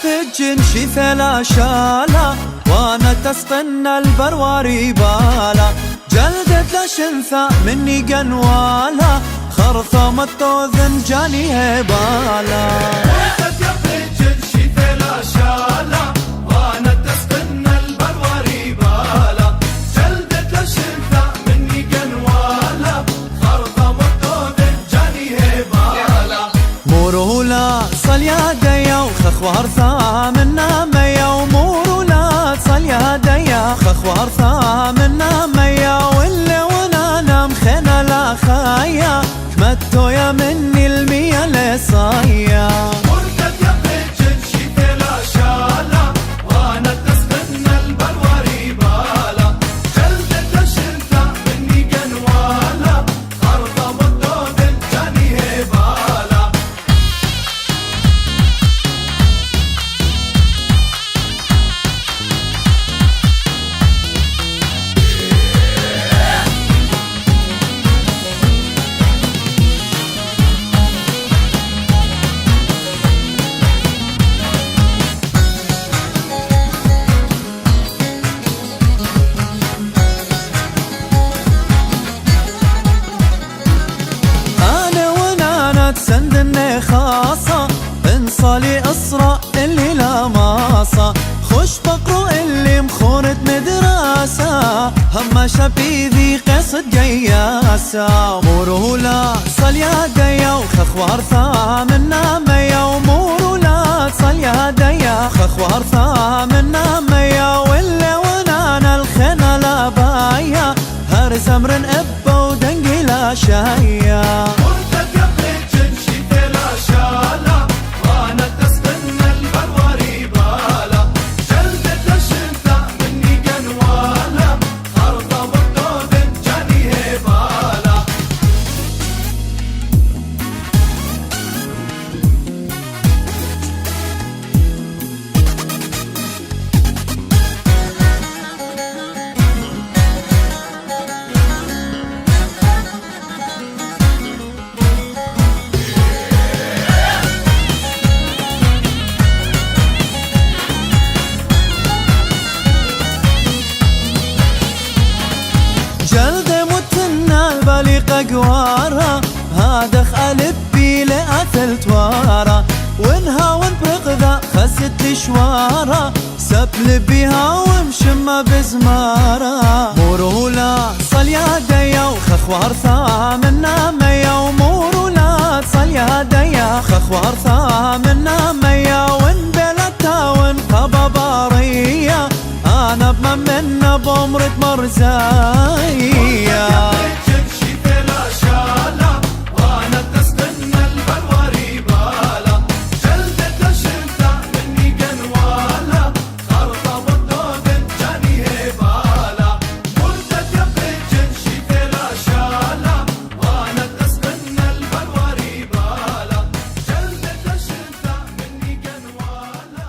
فج شيث لا شالا وانا تسقن البرواري بالا جلدت لشنثى مني قنوالا خرثم التوذن جاني هبالا فج شيث لا شالا وانا تسقن البرواري بالا جلدت لشنثى مني قنوالا خرثم التوذن جاني هبالا مورولا صل يا ديا وخخوار ثامنا ميا ومورولا صل يا ديا خخوار ثامنا ميا واللي وانا مخنا لا خايا كمتو يا مني الميا لصايا مرتد يا بجن شيث لا شالا وانا تسقن البلوري بالا جلدت لشنثى مني قنوالا خرطة مدود جاني هبالا سندني خاصة انصالي اسرع اللي لا ماصة خش بقرو اللي مخورة مدراسة هم شبيذي قصد قياسة مورولا صل يا ديا وخخوار ثامنا ميا ومورولا صل يا ديا خخوار ثامنا ميا واللي ونانا الخنا لا بايا هرس امرن ابا ودنقي لا شايا شالا وانا تسقن البرواري بالا جلدت لشنثى مني قنوالا خرطة مدود جاني هبالا قوارا هذا خالبي لأثلت وارا وانها ونبغذا خست شوارا سبل بيها ومشمة بزمارا مورولا صل يا ديا وخخوار ثامنا ميا ومورولا صل يا ديا خخوار ثامنا ميا ونبلتا ونقبا باريا انا بمنا بمرت مرزايا شالا وانا تسقن البلوري بالا جلدت لشنثى مني قنوالا خرطة مدود جاني هبالا مرتد يا بجن شيث لا شالا وانا تسقن البلوري بالا جلدت لشنثى مني قنوالا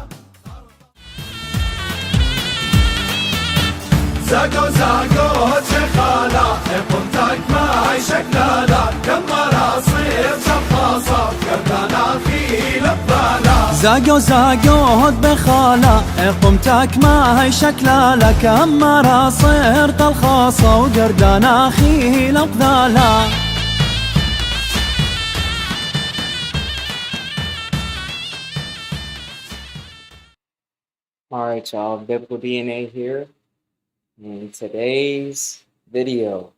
زاقو زاقو شخالا قمتك معي شكلالا كما راصير شفاصة قردانا في لبالا زاقو زاقو هد بخالا قمتك معي شكلالا كما راصير طلخاصة وقردانا خي لبالا Alright y'all, Biblical DNA here. In today's video,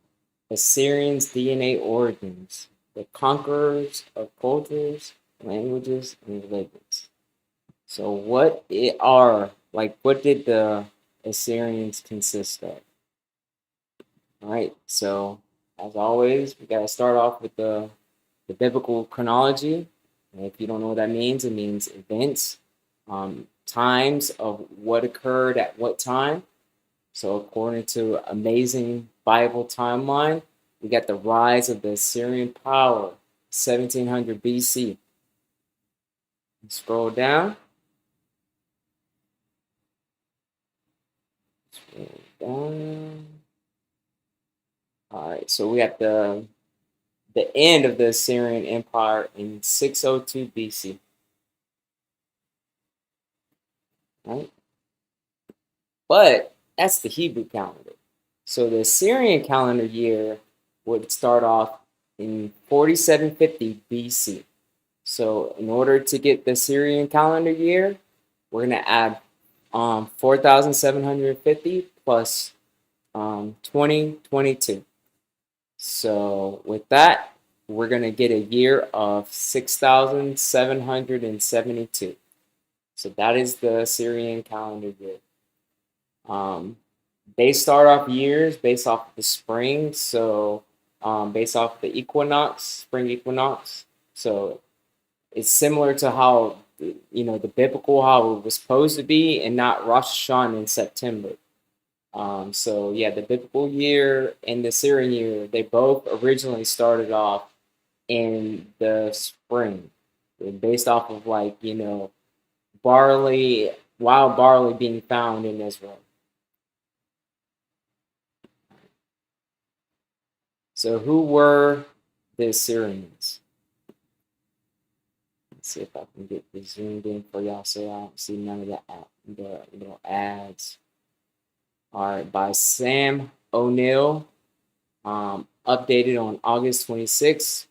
Assyrians' DNA origins, the conquerors of cultures, languages, and religions. So what did the Assyrians consist of? Alright, so as always, we gotta start off with the biblical chronology. And if you don't know what that means, it means events, times of what occurred at what time. So according to amazing Bible timeline, we got the rise of the Assyrian power, 1700 BC. Scroll down. Scroll down. All right, so we got the end of the Assyrian Empire in 602 BC. right? But that's the Hebrew calendar. So the Assyrian calendar year would start off in 4750 BC. So in order to get the Assyrian calendar year, we're going to add 4,750 plus 2022. So with that, we're going to get a year of 6,772. So that is the Assyrian calendar year. They start off years based off the spring, so based off the equinox, spring equinox. So it's similar to how the biblical how it was supposed to be, and not Rosh Hashanah in September. So yeah, the biblical year and the Assyrian year, they both originally started off in the spring, based off of barley, wild barley being found in Israel. So who were the Assyrians? Let's see if I can get this zoomed in for y'all so I don't see none of the little ads. All right, by Sam O'Neill, updated on August 26,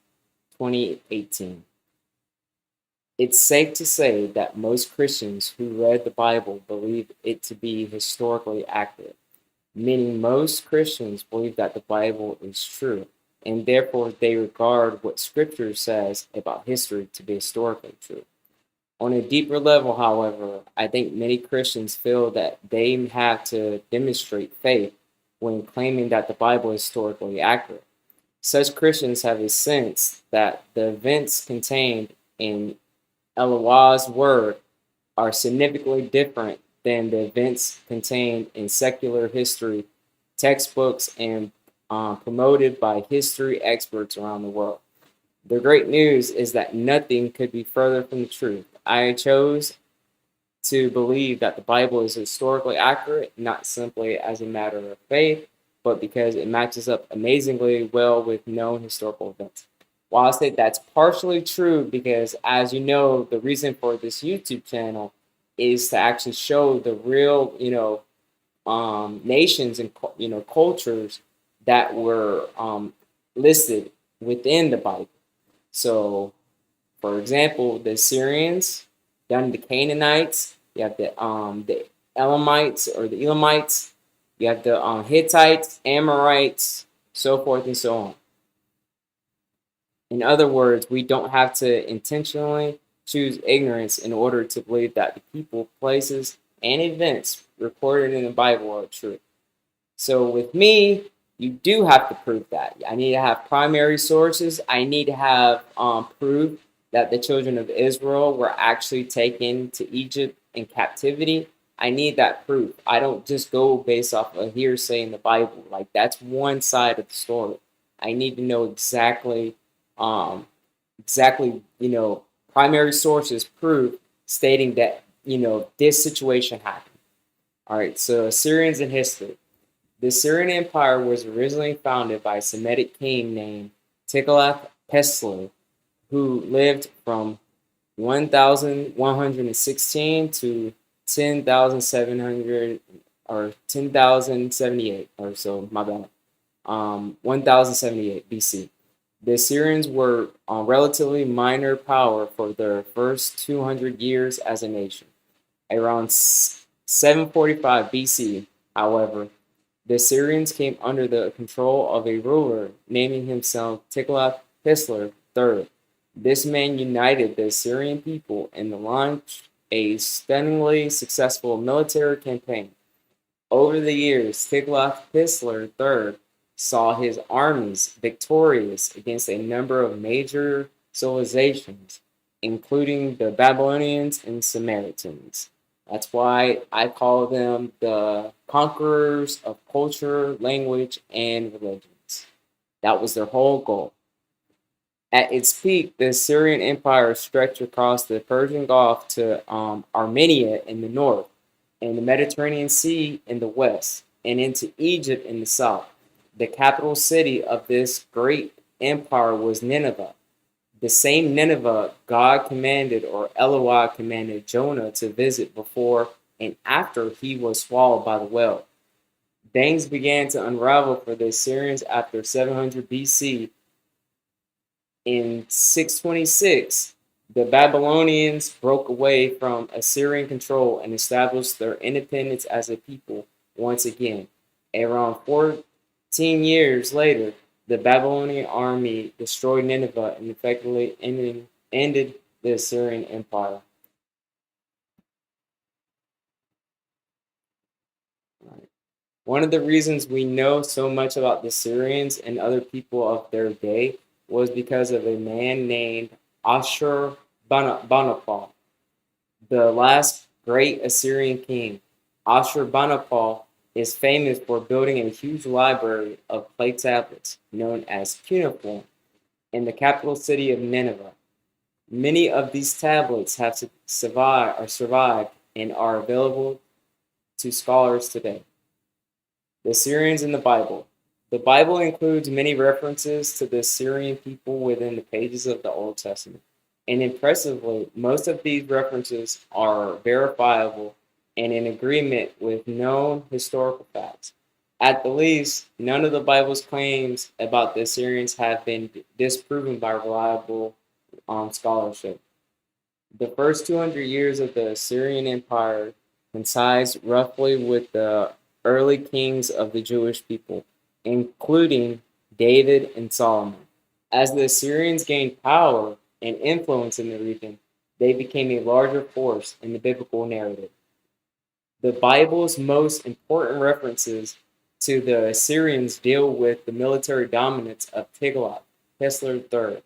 2018. It's safe to say that most Christians who read the Bible believe it to be historically accurate, meaning most Christians believe that the Bible is true, and therefore they regard what Scripture says about history to be historically true. On a deeper level, however, I think many Christians feel that they have to demonstrate faith when claiming that the Bible is historically accurate. Such Christians have a sense that the events contained in Eloh's word are significantly different than the events contained in secular history textbooks and promoted by history experts around the world. The great news is that nothing could be further from the truth. I chose to believe that the Bible is historically accurate, not simply as a matter of faith, but because it matches up amazingly well with known historical events. While I say that's partially true, because as you know, the reason for this YouTube channel is to actually show the real, nations and cultures that were listed within the Bible. So, for example, the Assyrians, then the Canaanites, you have the Elamites or the Elamites, you have the Hittites, Amorites, so forth and so on. In other words, we don't have to intentionally choose ignorance in order to believe that the people, places, and events recorded in the Bible are true. So with me, you do have to prove that. I need to have primary sources. I need to have proof that the children of Israel were actually taken to Egypt in captivity. I need that proof. I don't just go based off of hearsay in the Bible. Like, that's one side of the story. I need to know exactly, primary sources, proof stating that, this situation happened. All right, so Assyrians in history. The Assyrian Empire was originally founded by a Semitic king named Tiglath-Pileser, who lived from 1116 to 10,700 or 10,078 or so, my bad. 1078 BC. The Assyrians were a relatively minor power for their first 200 years as a nation. Around 745 BC, however, the Assyrians came under the control of a ruler naming himself Tiglath-Pileser III. This man united the Assyrian people and launched a stunningly successful military campaign. Over the years, Tiglath-Pileser III saw his armies victorious against a number of major civilizations, including the Babylonians and Samaritans. That's why I call them the conquerors of culture, language, and religions. That was their whole goal. At its peak, the Assyrian Empire stretched across the Persian Gulf to Armenia in the north, and the Mediterranean Sea in the west, and into Egypt in the south. The capital city of this great empire was Nineveh, the same Nineveh God commanded, or Elohim commanded, Jonah to visit before and after he was swallowed by the whale. Things began to unravel for the Assyrians after 700 BC. In 626, the Babylonians broke away from Assyrian control and established their independence as a people once again. Around 14 years later, the Babylonian army destroyed Nineveh and effectively ended the Assyrian Empire. One of the reasons we know so much about the Assyrians and other people of their day was because of a man named Ashur-banipal, the last great Assyrian king. Ashur-banipal is famous for building a huge library of clay tablets known as cuneiform in the capital city of Nineveh. Many of these tablets have survived and are available to scholars today. The Assyrians in the Bible. The Bible includes many references to the Assyrian people within the pages of the Old Testament. And impressively, most of these references are verifiable and in agreement with known historical facts. At the least, none of the Bible's claims about the Assyrians have been disproven by reliable scholarship. The first 200 years of the Assyrian Empire coincides roughly with the early kings of the Jewish people, including David and Solomon. As the Assyrians gained power and influence in the region, they became a larger force in the biblical narrative. The Bible's most important references to the Assyrians deal with the military dominance of Tiglath-Pileser III.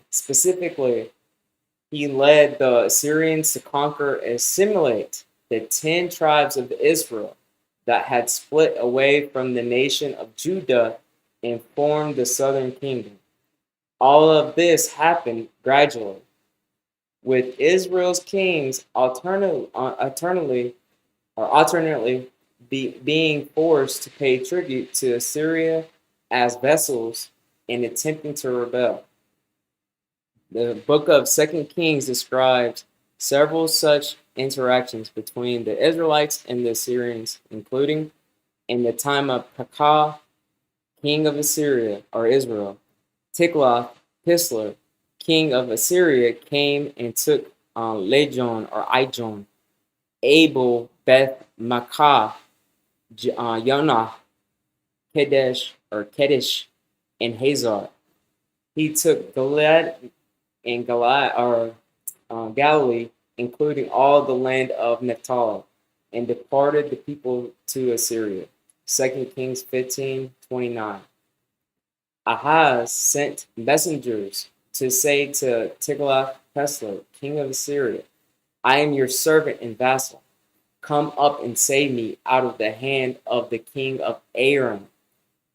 Specifically, he led the Assyrians to conquer and assimilate the 10 tribes of Israel that had split away from the nation of Judah and formed the southern kingdom. All of this happened gradually, with Israel's kings alternately being forced to pay tribute to Assyria as vassals and attempting to rebel. The book of 2 Kings describes several such interactions between the Israelites and the Assyrians, including in the time of Pekah, king of Assyria or Israel. Tiglath-Pileser, king of Assyria, came and took Lejon or Ijon, Abel, Beth Makkah, Yonah, Kedesh, and Hazar. He took Gilead and Galilee, including all the land of Naphtali, and departed the people to Assyria. 2 Kings 15:29. Ahaz sent messengers to say to Tiglath-Pileser, king of Assyria, I am your servant and vassal. Come up and save me out of the hand of the king of Aram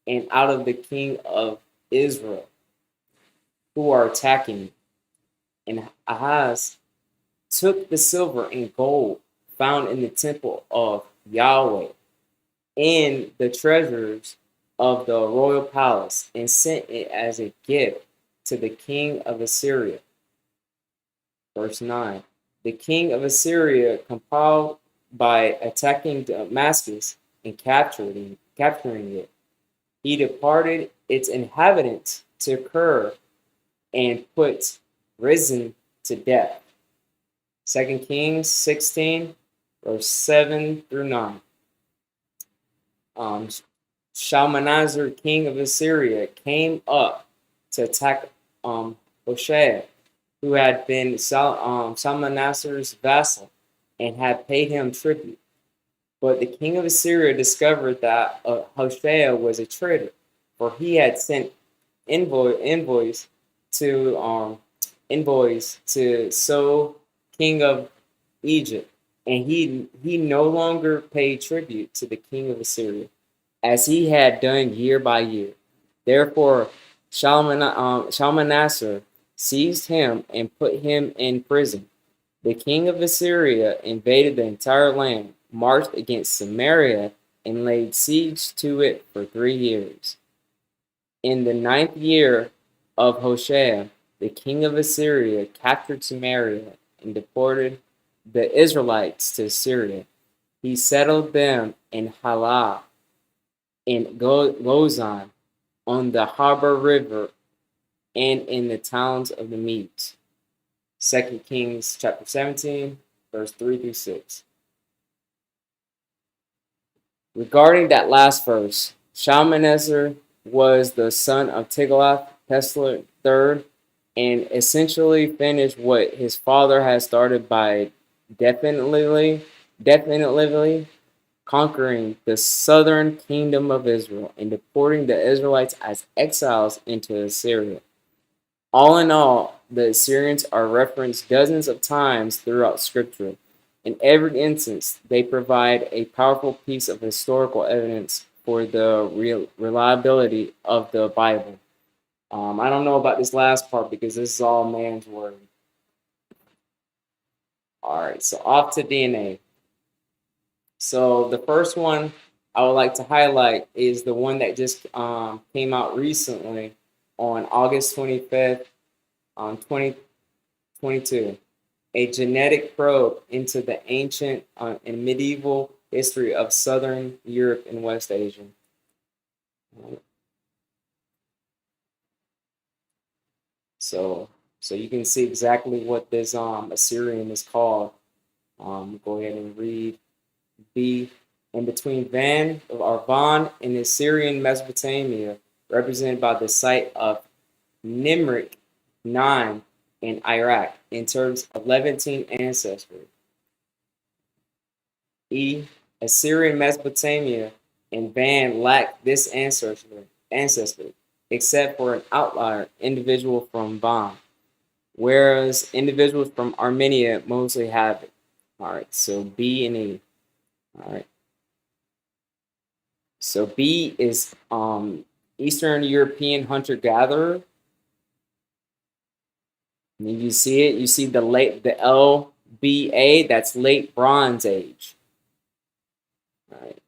and out of the king of Israel, who are attacking me. And Ahaz took the silver and gold found in the temple of Yahweh and the treasures of the royal palace and sent it as a gift to the king of Assyria. Verse 9. The king of Assyria compiled by attacking Damascus and capturing it. He departed its inhabitants to Kir and put Rezin to death. 2 Kings 16, verse 7 through 9. Shalmaneser, king of Assyria, came up to attack Hoshea, who had been Shalmaneser's vassal and had paid him tribute. But the king of Assyria discovered that Hoshea was a traitor, for he had sent envoys to So, king of Egypt, and he no longer paid tribute to the king of Assyria, as he had done year by year. Therefore, Shalmaneser seized him and put him in prison. The king of Assyria invaded the entire land, marched against Samaria, and laid siege to it for 3 years. In the 9th year of Hoshea, the king of Assyria captured Samaria and deported the Israelites to Syria. He settled them in Halah, in Gozan, on the Harbor River, and in the towns of the Medes. 2 Kings chapter 17, verse 3 through 6. Regarding that last verse, Shalmaneser was the son of Tiglath-Pileser III, and essentially finished what his father had started by definitively conquering the southern kingdom of Israel and deporting the Israelites as exiles into Assyria. All in all, the Assyrians are referenced dozens of times throughout Scripture. In every instance, they provide a powerful piece of historical evidence for the reliability of the Bible. I don't know about this last part because this is all man's word. All right, so off to DNA. So the first one I would like to highlight is the one that just came out recently on August 25th, 2022. A genetic probe into the ancient and medieval history of Southern Europe and West Asia. So you can see exactly what this Assyrian is called. Go ahead and read B. In between Van and Assyrian Mesopotamia, represented by the site of Nimrik 9 in Iraq, in terms of Levantine ancestry. E. Assyrian Mesopotamia and Van lack this ancestry, except for an outlier individual from Van, whereas individuals from Armenia mostly have it. All right, so B and E. All right. So B is Eastern European hunter-gatherer. And you see it. You see the LBA. That's late Bronze Age. All right.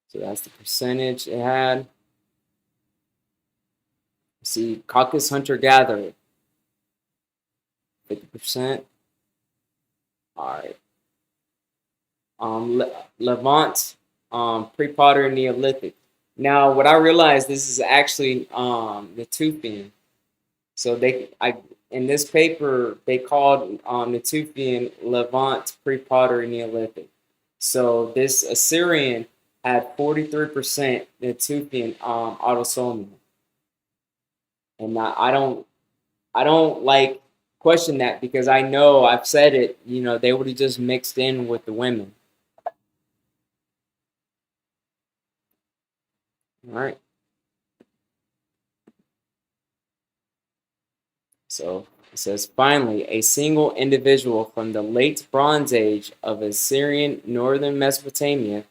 So that's the percentage it had. See, Caucasus hunter-gatherer, 50%. All right. Levant, pre-Pottery Neolithic. Now, what I realized, this is actually Natufian. So in this paper they called Natufian Levant pre-Pottery Neolithic. So this Assyrian had 43% Natufian autosomal, and I don't like question that because I know I've said it. You know, they would have just mixed in with the women. All right. So it says, finally, a single individual from the late Bronze Age of Assyrian northern Mesopotamia,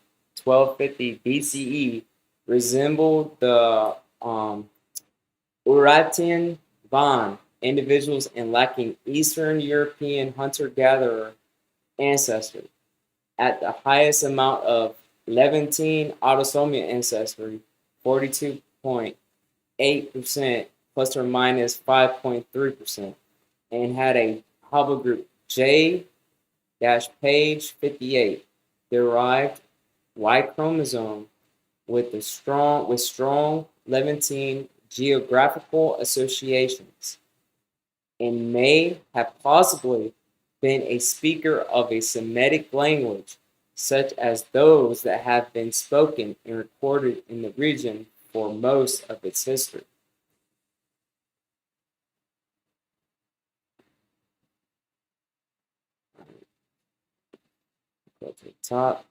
1250 BCE, resembled the Urartian Van individuals in lacking Eastern European hunter-gatherer ancestry. At the highest amount of Levantine autosomal ancestry, 42.8%, plus or minus 5.3%, and had a haplogroup J-page 58, derived Y chromosome with strong Levantine geographical associations, and may have possibly been a speaker of a Semitic language, such as those that have been spoken and recorded in the region for most of its history. Go to the top.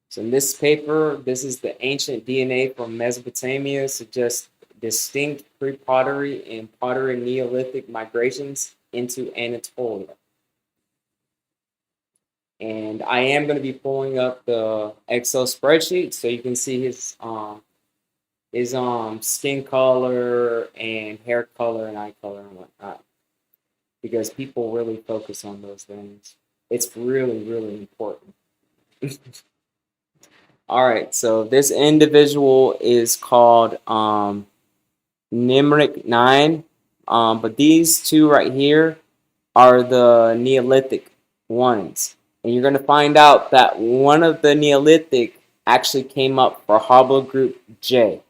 So in this paper, this is the ancient DNA from Mesopotamia, suggests distinct pre-pottery and pottery Neolithic migrations into Anatolia. And I am going to be pulling up the Excel spreadsheet so you can see his skin color and hair color and eye color and whatnot, because people really focus on those things. It's really, really important. All right, so this individual is called Nimrik 9, but these two right here, are the Neolithic ones. And you're going to find out that one of the Neolithic actually came up for haplogroup J.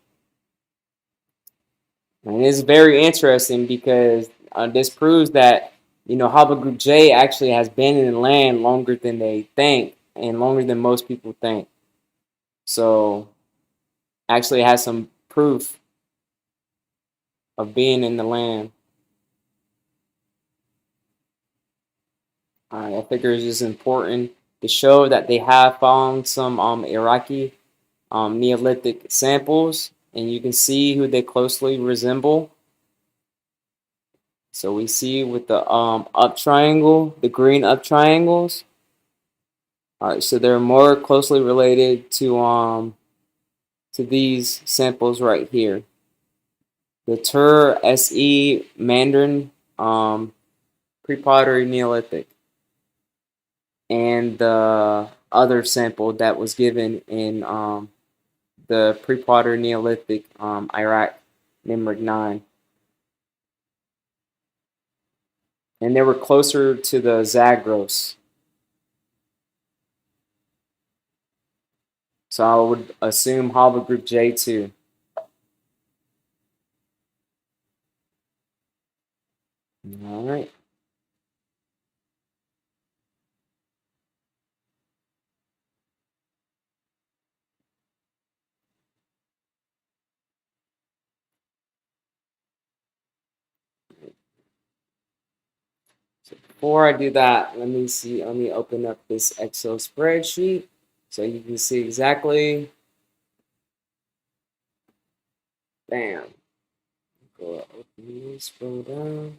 And it's very interesting because this proves that, haplogroup J actually has been in the land longer than they think and longer than most people think. So actually has some proof of being in the land. I figure it's just important to show that they have found some Iraqi Neolithic samples, and you can see who they closely resemble. So we see with the up triangle, the green up triangles. All right, so they're more closely related to these samples right here. The Tur SE Mandarin pre-pottery Neolithic, and the other sample that was given in the pre-pottery Neolithic Iraq, Nimrod 9. And they were closer to the Zagros. So I would assume haplogroup J2. All right. So before I do that, let me open up this Excel spreadsheet so you can see exactly. Bam. Go open, scroll down.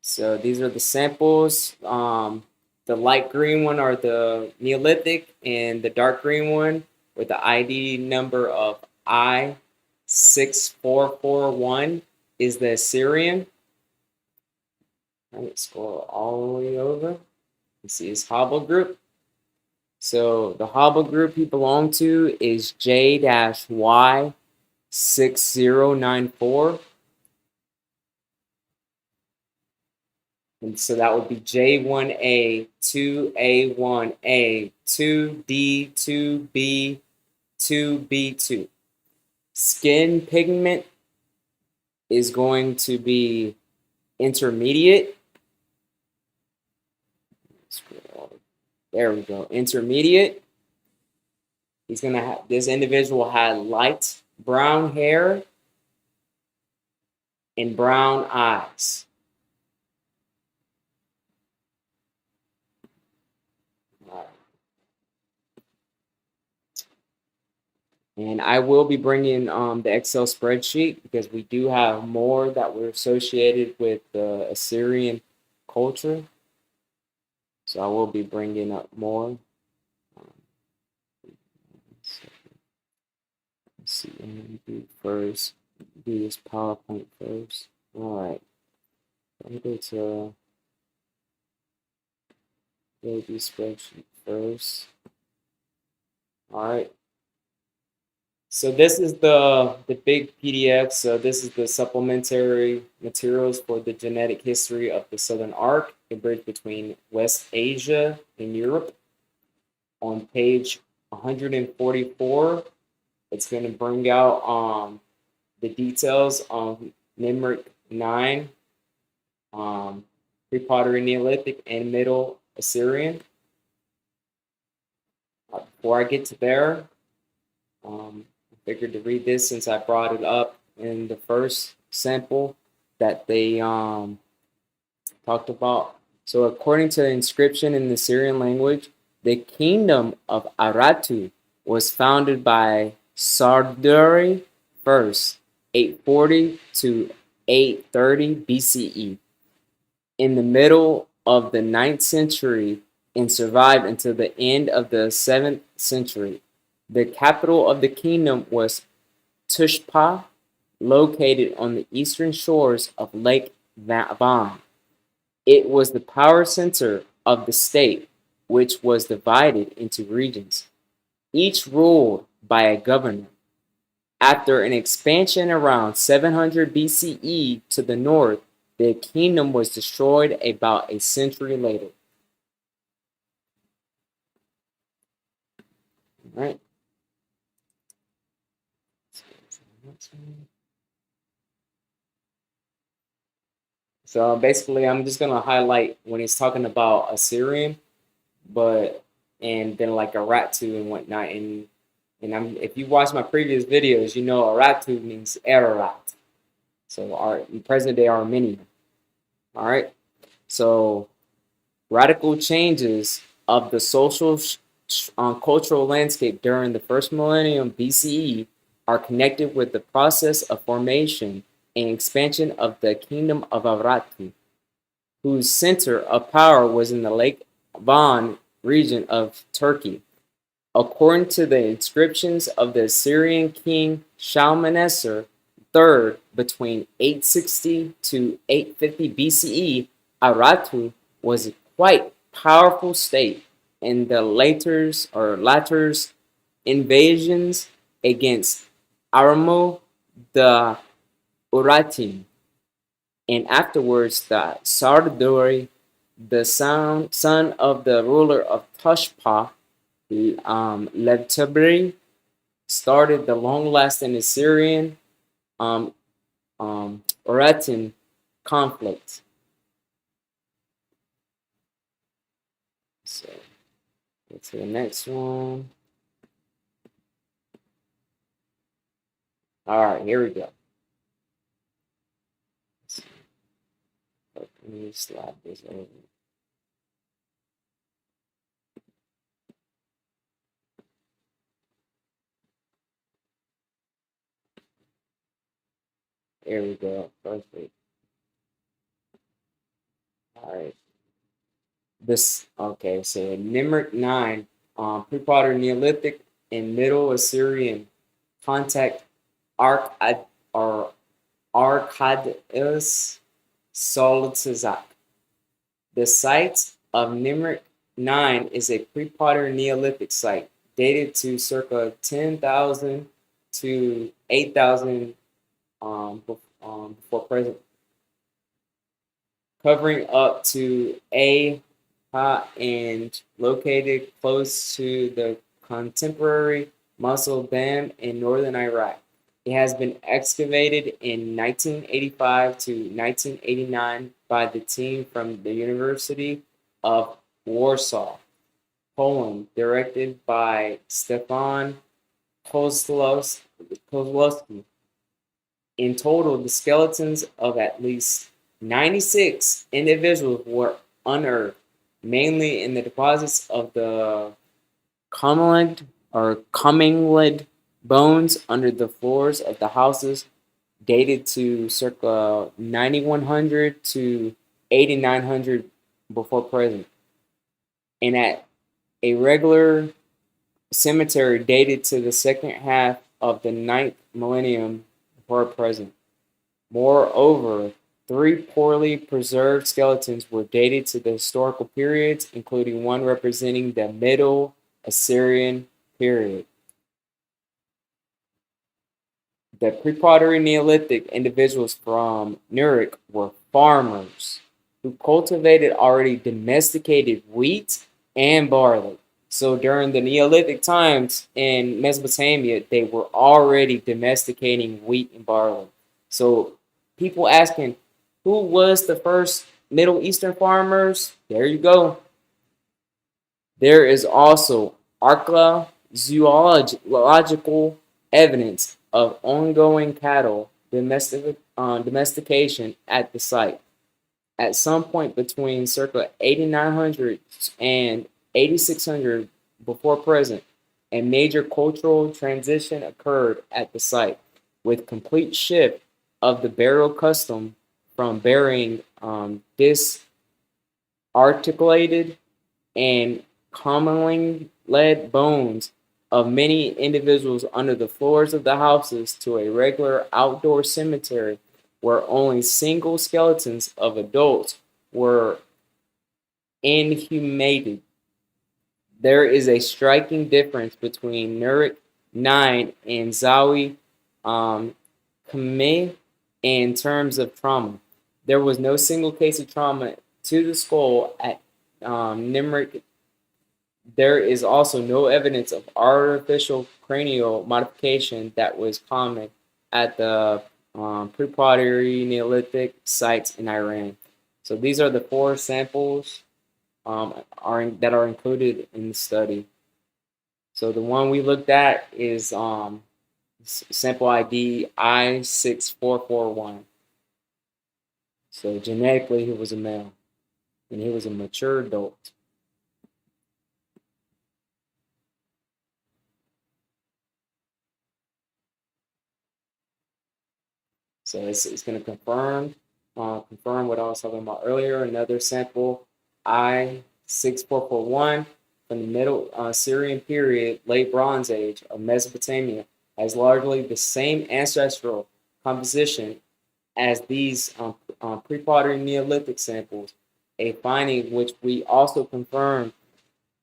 So these are the samples. The light green one are the Neolithic, and the dark green one with the ID number of I6441 is the Assyrian. All right, scroll all the way over. You see his haplogroup. So the haplogroup he belonged to is J-Y6094. And so that would be J1A, 2A1A, 2D, 2B, 2B2. Skin pigment is going to be intermediate. There we go, intermediate. He's gonna have, this individual had light brown hair and brown eyes. And I will be bringing the Excel spreadsheet because we do have more that were associated with the Assyrian culture. So I will be bringing up more. Let's see, let me do first. Do this PowerPoint first. All right. Let me go to the spreadsheet first. All right. So this is the big PDF. So this is the supplementary materials for the genetic history of the Southern Arc, the bridge between West Asia and Europe. On page 144, it's going to bring out the details on Nimrod 9, pre-pottery Neolithic, and Middle Assyrian. Before I get to there, I figured to read this since I brought it up in the first sample that they talked about. So according to the inscription in the Syrian language, the kingdom of Aratu was founded by Sarduri first, 840 to 830 BCE, in the middle of the 9th century and survived until the end of the 7th century. The capital of the kingdom was Tushpa, located on the eastern shores of Lake Van. It was the power center of the state, which was divided into regions, each ruled by a governor. After an expansion around 700 BCE to the north, the kingdom was destroyed about a century later. All right. So basically, I'm just gonna highlight when he's talking about Assyrian, but and then like Aratu and whatnot. And if you watch my previous videos, you know Aratu means Ararat. So our present day Armenian. All right. So radical changes of the social cultural landscape during the first millennium BCE are connected with the process of formation and expansion of the kingdom of Aratu, whose center of power was in the Lake Van region of Turkey. According to the inscriptions of the Assyrian king Shalmaneser III between 860 to 850 BCE, Aratu was a quite powerful state, and the latter's invasions against Aramu the Uratim, and afterwards the Sarduri, the son of the ruler of Tushpa, Levtabri, started the long-lasting Assyrian Uratim conflict. So, get to the next one. All right, here we go. Let me slide this over. There we go. Perfect. All right. Okay, so Nimrik 9, pre-Potter Neolithic and Middle Assyrian contact or Arcadius Soltizak. The site of Nimrik 9 is a pre-Potter Neolithic site dated to circa 10,000 to 8,000 before present, covering up to and located close to the contemporary Mosul Dam in northern Iraq. It has been excavated in 1985 to 1989 by the team from the University of Warsaw, Poland, directed by Stefan Kozlowski. In total, the skeletons of at least 96 individuals were unearthed, mainly in the deposits of the commingled bones under the floors of the houses, dated to circa 9100 to 8900 before present, and at a regular cemetery dated to the second half of the 9th millennium before present. Moreover, 3 poorly preserved skeletons were dated to the historical periods, including one representing the Middle Assyrian period. The pre-pottery Neolithic individuals from Nurek were farmers who cultivated already domesticated wheat and barley. So during the Neolithic times in Mesopotamia, they were already domesticating wheat and barley. So people asking, who was the first Middle Eastern farmers? There you go. There is also archaeological evidence of ongoing cattle domestication at the site. At some point between circa 8900 and 8600 before present, a major cultural transition occurred at the site, with complete shift of the burial custom from burying disarticulated and commonly laid bones of many individuals under the floors of the houses to a regular outdoor cemetery where only single skeletons of adults were inhumated. There is a striking difference between Nurek 9 and Zawi commit in terms of trauma. There was no single case of trauma to the skull at Nimrik. There is also no evidence of artificial cranial modification that was common at the pre-pottery Neolithic sites in Iran. So these are the 4 samples that are included in the study. So the one we looked at is sample ID I6441. So genetically, he was a male, and he was a mature adult. So it's going to confirm what I was talking about earlier. Another sample I6441 from the Middle Assyrian period, late Bronze Age of Mesopotamia, has largely the same ancestral composition as these pre-pottery Neolithic samples, a finding which we also confirmed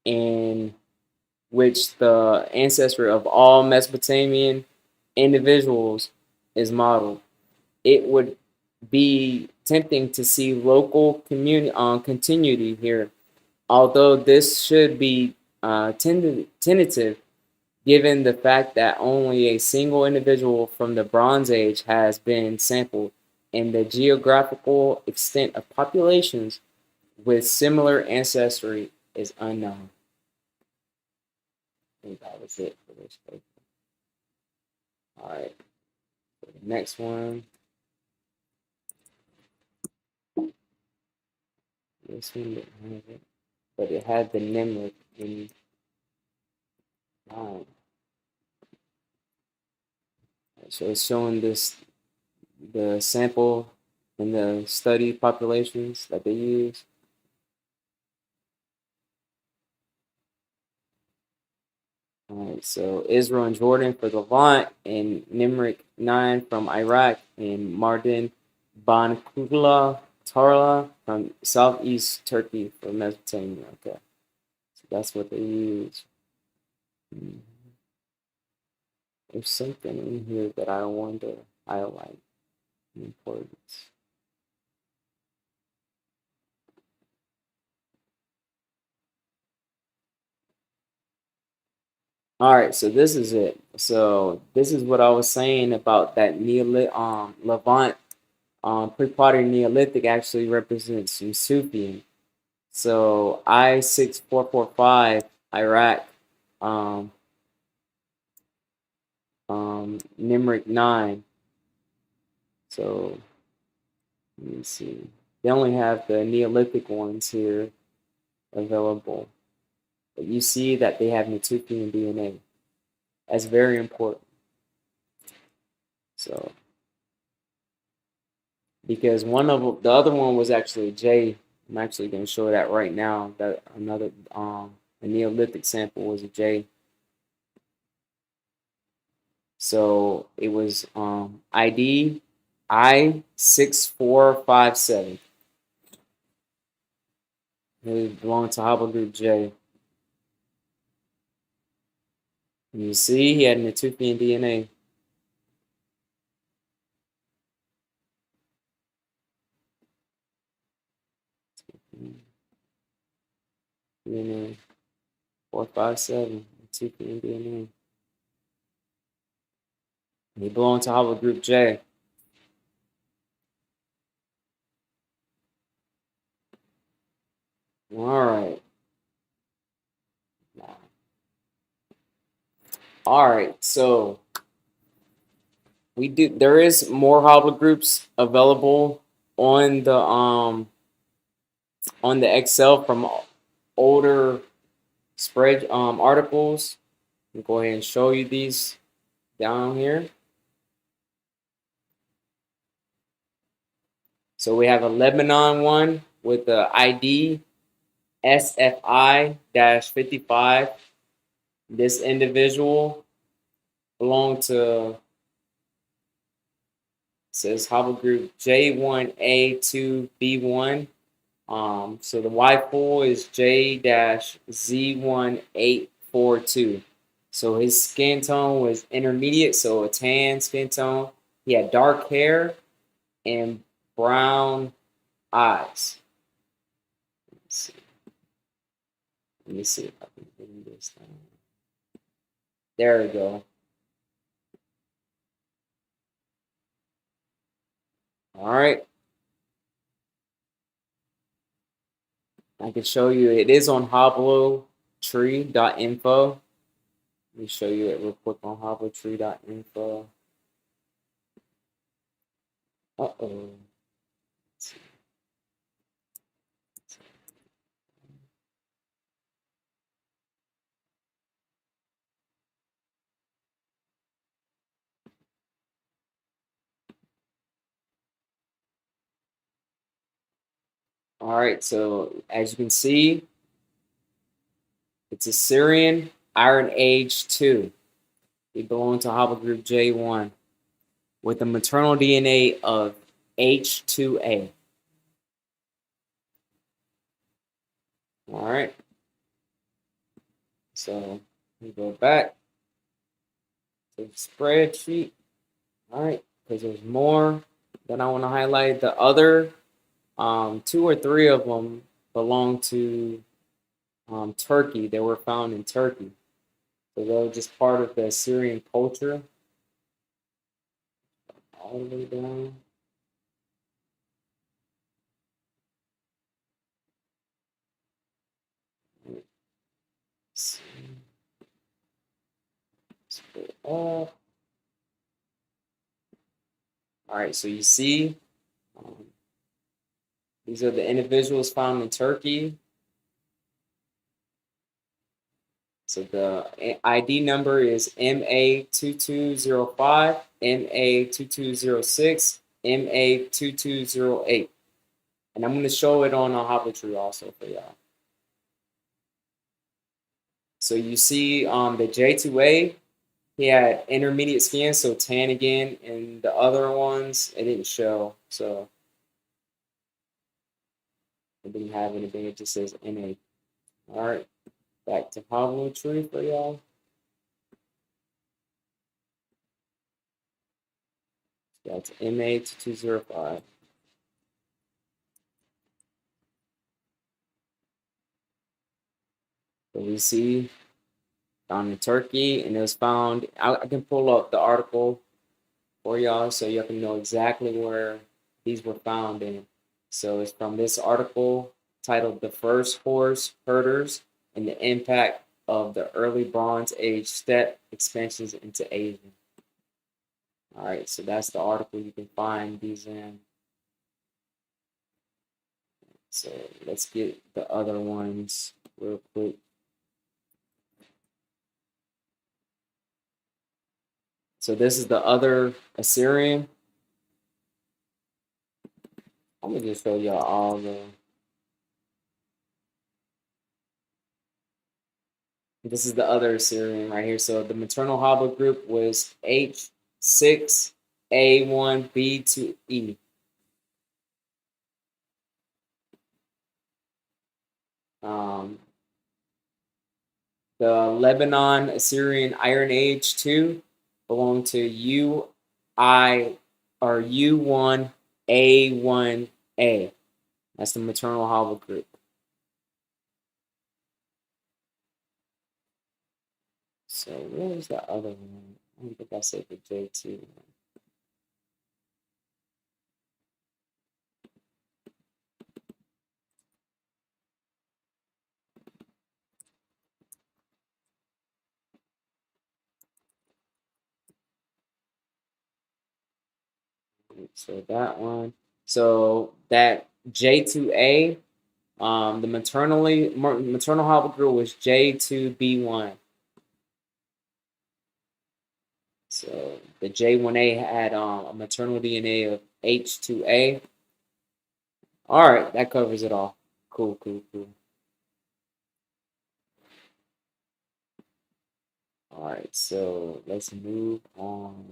in which the ancestry of all Mesopotamian individuals is modeled. It would be tempting to see local community continuity here, although this should be tentative given the fact that only a single individual from the Bronze Age has been sampled and the geographical extent of populations with similar ancestry is unknown. I think that was it for this paper. All right, so the next one. This one didn't have it, but it had the Nimrik in line. So it's showing the sample and the study populations that they use. All right, so Israel and Jordan for the Levant, and Nimrik 9 from Iraq, and Mardin Bankula Tarla from southeast Turkey for Mesopotamia. Okay, so that's what they use. There's something in here that I want to highlight the importance. All right, so this is it. So this is what I was saying about that Levant pre-pottery Neolithic actually represents Yusufian. So I6445 Iraq, Nimrik 9. So let me see. They only have the Neolithic ones here available. But you see that they have Natufian DNA. That's very important. So, because the other one was actually J. I'm actually going to show that right now. That another a Neolithic sample was a J. So it was ID I6457. It belonged to haplogroup J. And you see, he had Natufian DNA. DNA 457, Natufian DNA. And he belonged to haplogroup J. All right. All right, so there is more haplogroups available on the Excel from older spread articles. I'll go ahead and show you these down here. So we have a Lebanon one with the ID SFI-55. This individual belonged to, says haplogroup J1A2B1. So the Y pool is J-Z1842. So his skin tone was intermediate, so a tan skin tone. He had dark hair and brown eyes. Let me see if I can bring this down. There we go. All right. I can show you. It is on hobbletree.info. Let me show you it real quick on hobbletree.info. Uh-oh. All right, so as you can see, it's Assyrian Iron Age 2. They belong to Hobble Group J1 with a maternal DNA of H2A. All right, so we go back to the spreadsheet. All right, because there's more that I want to highlight. The other 2 or 3 of them belong to Turkey. They were found in Turkey. So they were just part of the Assyrian culture. All the way down. Let's go up. All right, so you see, um, these are the individuals found in Turkey. So the ID number is MA2205, MA2206, MA2208. And I'm going to show it on a Hobbletree also for y'all. So you see the J2A, he had intermediate skin, so tan again, and the other ones, it didn't show. So it didn't have anything, it just says MA. All right, back to Hobbletree for y'all. That's MA2205. So we see found in Turkey, and it was found. I can pull up the article for y'all so y'all can know exactly where these were found in. So it's from this article titled "The First Horse Herders and the Impact of the Early Bronze Age Steppe Expansions into Asia." All right, so that's the article you can find these in. So let's get the other ones real quick. So this is the other Assyrian. I'm gonna just show y'all all the. This is the other Assyrian right here. So the maternal Hobble group was H6A1B2E. Um, the Lebanon Assyrian Iron Age 2 belonged to UI or U1A1A. That's the maternal Hobble group. So where's the other one? I don't think I said the J2 one. So that one. So that J2A, the maternal Hobble group was J2B1. So the J1A had a maternal DNA of H2A. All right, that covers it all. Cool, cool, cool. All right, so let's move on.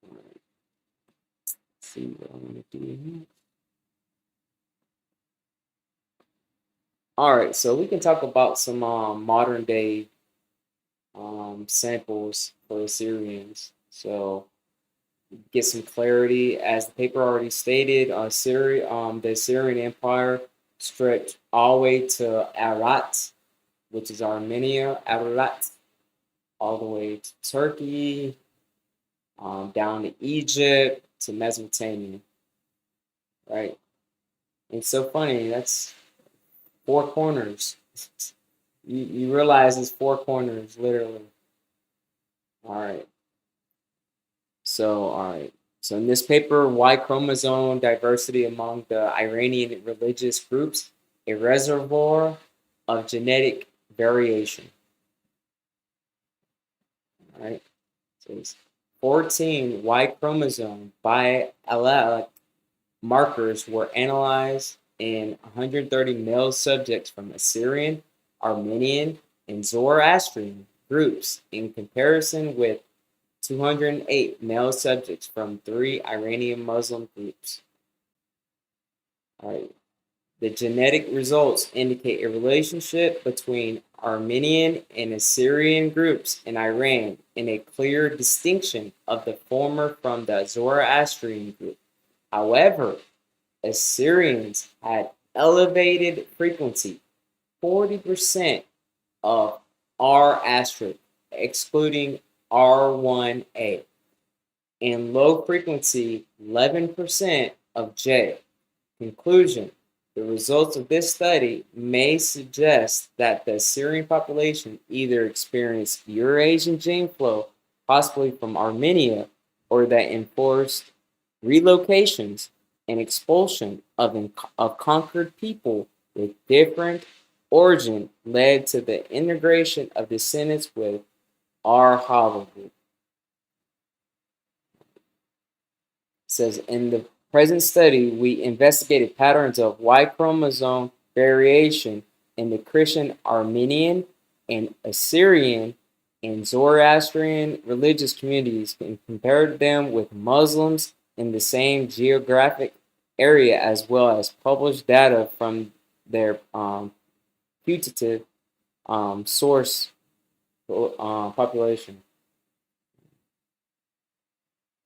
All right. See what I want to do here. All right, so we can talk about some modern day samples for Assyrians. So get some clarity. As the paper already stated, the Assyrian Empire stretched all the way to Arat, which is Armenia, Arat, all the way to Turkey, down to Egypt, to Mesopotamia, right? It's so funny. That's four corners. You realize it's four corners, literally. All right. All right. So in this paper, why chromosome diversity among the Iranian religious groups, a reservoir of genetic variation. All right. So it's 14 Y chromosome biallelic markers were analyzed in 130 male subjects from Assyrian, Armenian, and Zoroastrian groups in comparison with 208 male subjects from 3 Iranian Muslim groups. All right. The genetic results indicate a relationship between Armenian and Assyrian groups in Iran and a clear distinction of the former from the Zoroastrian group. However, Assyrians had elevated frequency, 40% of R asterisk, excluding R1A, and low frequency, 11% of J. Conclusion: the results of this study may suggest that the Assyrian population either experienced Eurasian gene flow, possibly from Armenia, or that enforced relocations and expulsion of conquered people with different origin led to the integration of descendants with our haplogroup. Says in the present study, we investigated patterns of Y chromosome variation in the Christian, Armenian, and Assyrian and Zoroastrian religious communities and compared them with Muslims in the same geographic area, as well as published data from their putative source population.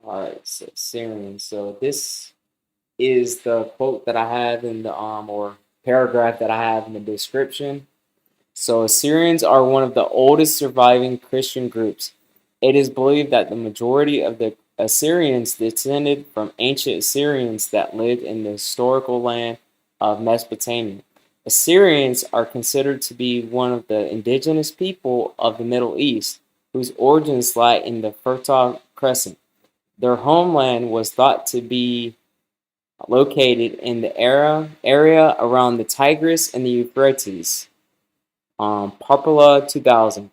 All right, so Assyrians. So this is the quote that I have in the or paragraph that I have in the description. So Assyrians are one of the oldest surviving Christian groups. It is believed that the majority of the Assyrians descended from ancient Assyrians that lived in the historical land of Mesopotamia. Assyrians are considered to be one of the indigenous people of the Middle East, whose origins lie in the Fertile Crescent. Their homeland was thought to be located in the area around the Tigris and the Euphrates. Parpola 2000.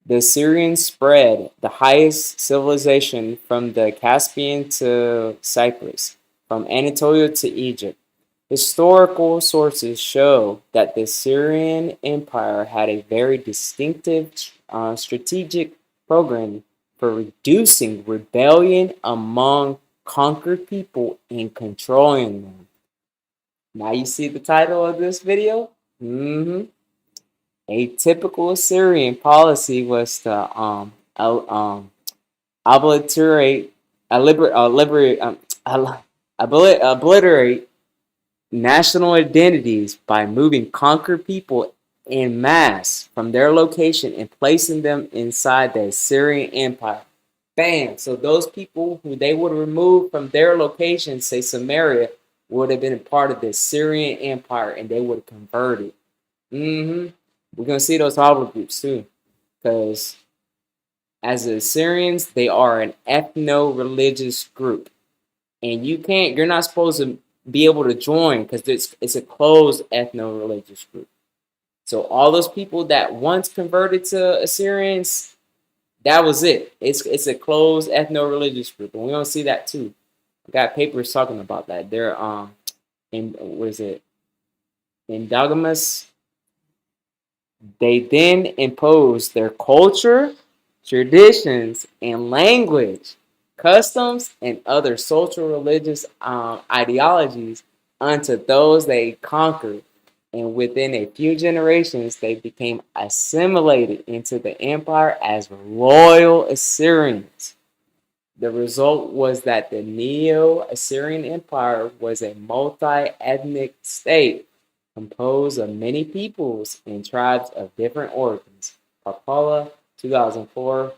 The Assyrians spread the highest civilization from the Caspian to Cyprus, from Anatolia to Egypt. Historical sources show that the Assyrian Empire had a very distinctive strategic program for reducing rebellion among conquered people and controlling them. Now you see the title of this video? A typical Assyrian policy was to obliterate, obliterate national identities by moving conquered people en masse from their location and placing them inside the Assyrian Empire. Bam! So those people who they would remove from their location, say Samaria, would have been a part of the Assyrian Empire and they would have converted. We're going to see those haplogroups too, because as the Assyrians, they are an ethno-religious group, and you're not supposed to be able to join because it's a closed ethno-religious group. So all those people that once converted to Assyrians, that was it. It's a closed ethno-religious group, and we're gonna see that too. I got papers talking about that. They're in what is it? Indigenous. They then imposed their culture, traditions, and language, customs, and other social religious ideologies onto those they conquered. and within a few generations, they became assimilated into the empire as loyal Assyrians. The result was that the Neo-Assyrian Empire was a multi-ethnic state composed of many peoples and tribes of different origins. Parpola, 2004.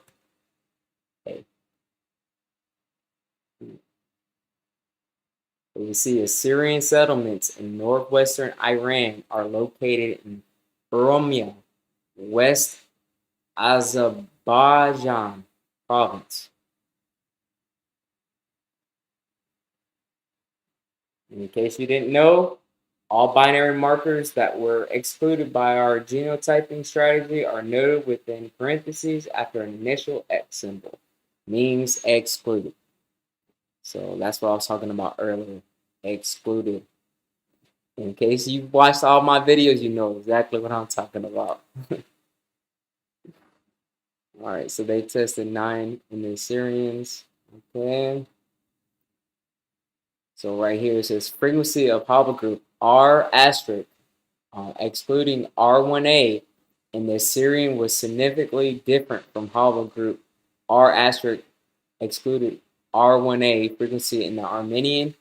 Okay. We see Assyrian settlements in northwestern Iran are located in Urumia, West Azerbaijan province. In case you didn't know, all binary markers that were excluded by our genotyping strategy are noted within parentheses after an initial X symbol. Means excluded. So that's what I was talking about earlier. Excluded. In case you've watched all my videos, you know exactly what I'm talking about. All right, so they tested 9 in the Assyrians. Okay. So right here it says frequency of haplogroup R asterisk, excluding R1A, and the Assyrian was significantly different from haplogroup R asterisk, excluded R1A frequency in the Armenian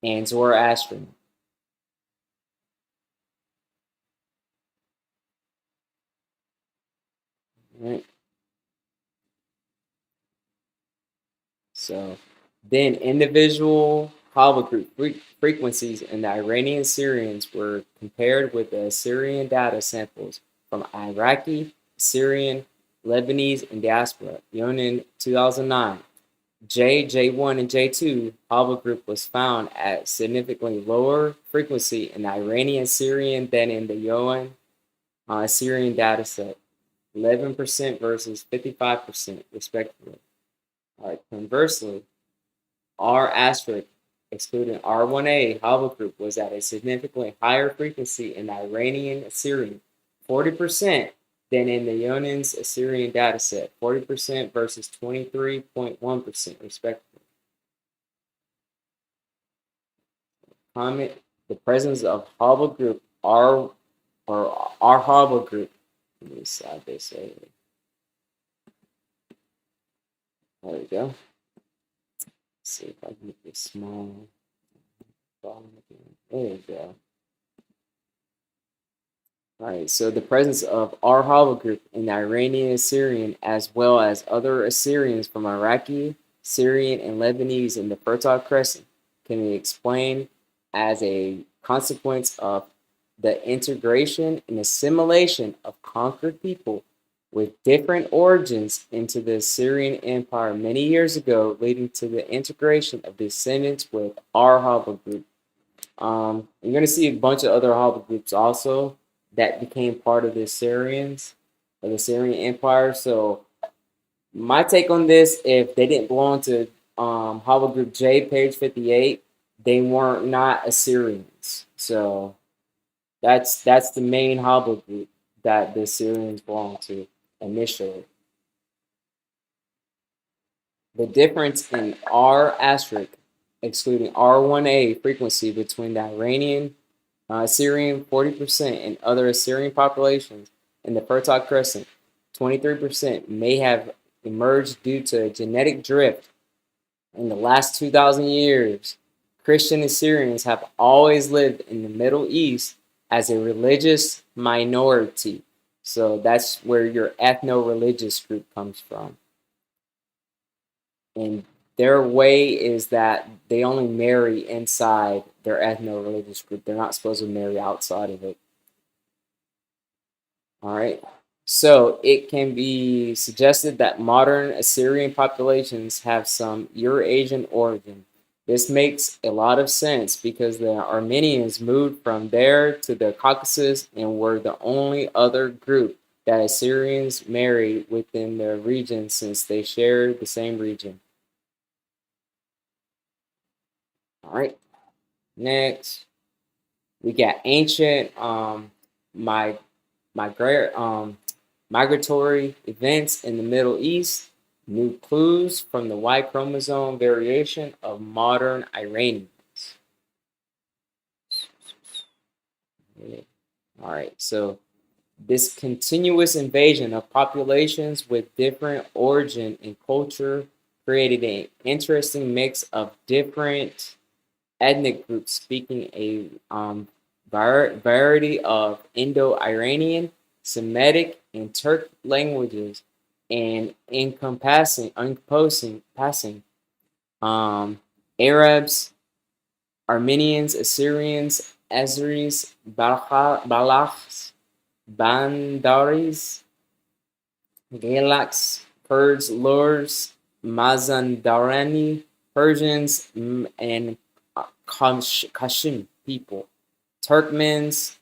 and Zoroastrian. Right. So then individual haplogroup frequencies in the Iranian Syrians were compared with the Assyrian data samples from Iraqi, Syrian, Lebanese, and diaspora. Yonan 2009. J1, and J2 haplogroup was found at significantly lower frequency in the Iranian Syrian than in the Yoan Syrian dataset, 11% versus 55% respectively. All right, conversely, R asterisk, excluding R1A haplogroup, was at a significantly higher frequency in the Iranian Assyrian, 40%, than in the Yonan's Assyrian dataset, 40% versus 23.1% respectively. Comment: the presence of haplogroup R or R haplogroup. Let me side by side. There we go. Let's see if I can make this small. There we go. All right, so the presence of our haplogroup in the Iranian Assyrian, as well as other Assyrians from Iraqi, Syrian, and Lebanese in the Fertile Crescent, can be explained as a consequence of the integration and assimilation of conquered people with different origins into the Assyrian Empire many years ago, leading to the integration of descendants with our haplogroup. You're going to see a bunch of other haplogroups also that became part of the Assyrians, of the Assyrian Empire. So my take on this, if they didn't belong to haplogroup J, page 58, they weren't not Assyrians. So that's the main haplogroup that the Assyrians belong to initially. The difference in R asterisk, excluding R1A frequency between the Iranian Assyrian 40% and other Assyrian populations in the Fertile Crescent, 23%, may have emerged due to genetic drift. In the last 2,000 years, Christian Assyrians have always lived in the Middle East as a religious minority. So that's where your ethno-religious group comes from. And their way is that they only marry inside their ethno-religious group. They're not supposed to marry outside of it. All right. So it can be suggested that modern Assyrian populations have some Eurasian origin. This makes a lot of sense because the Armenians moved from there to the Caucasus and were the only other group that Assyrians married within the region since they shared the same region. All right, next we got ancient migratory events in the Middle East, new clues from the Y chromosome variation of modern Iranians. Yeah. All right, so this continuous invasion of populations with different origin and culture created an interesting mix of different ethnic groups speaking a variety of Indo-Iranian, Semitic, and Turk languages, and encompassing passing Arabs, Armenians, Assyrians, Azeris, Balachs, Bandaris, Galax, Kurds, Lurs, Mazandarani, Persians, and Kashim people, Turkmens,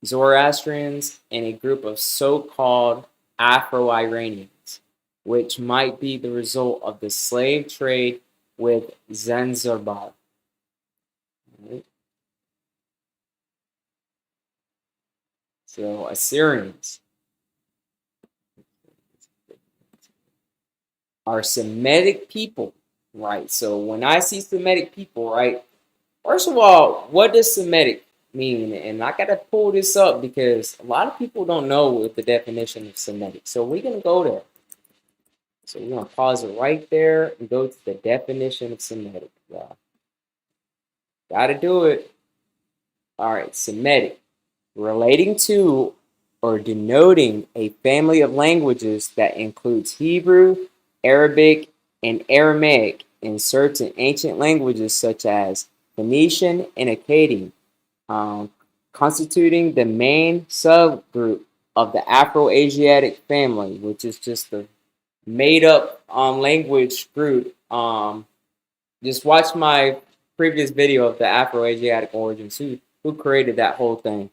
Zoroastrians, and a group of so-called Afro-Iranians, which might be the result of the slave trade with Zanzibar. Right. So Assyrians are Semitic people, right? So when I see Semitic people, right, first of all, what does Semitic mean? And I got to pull this up because a lot of people don't know what the definition of Semitic. So we're going to go there. So we're going to pause it right there and go to the definition of Semitic. Yeah. Got to do it. All right, Semitic. Relating to or denoting a family of languages that includes Hebrew, Arabic, and Aramaic, and certain ancient languages such as Phoenician and Akkadian, constituting the main subgroup of the Afro-Asiatic family, which is just the made-up language group. Just watch my previous video of the Afro-Asiatic origins. Who created that whole thing?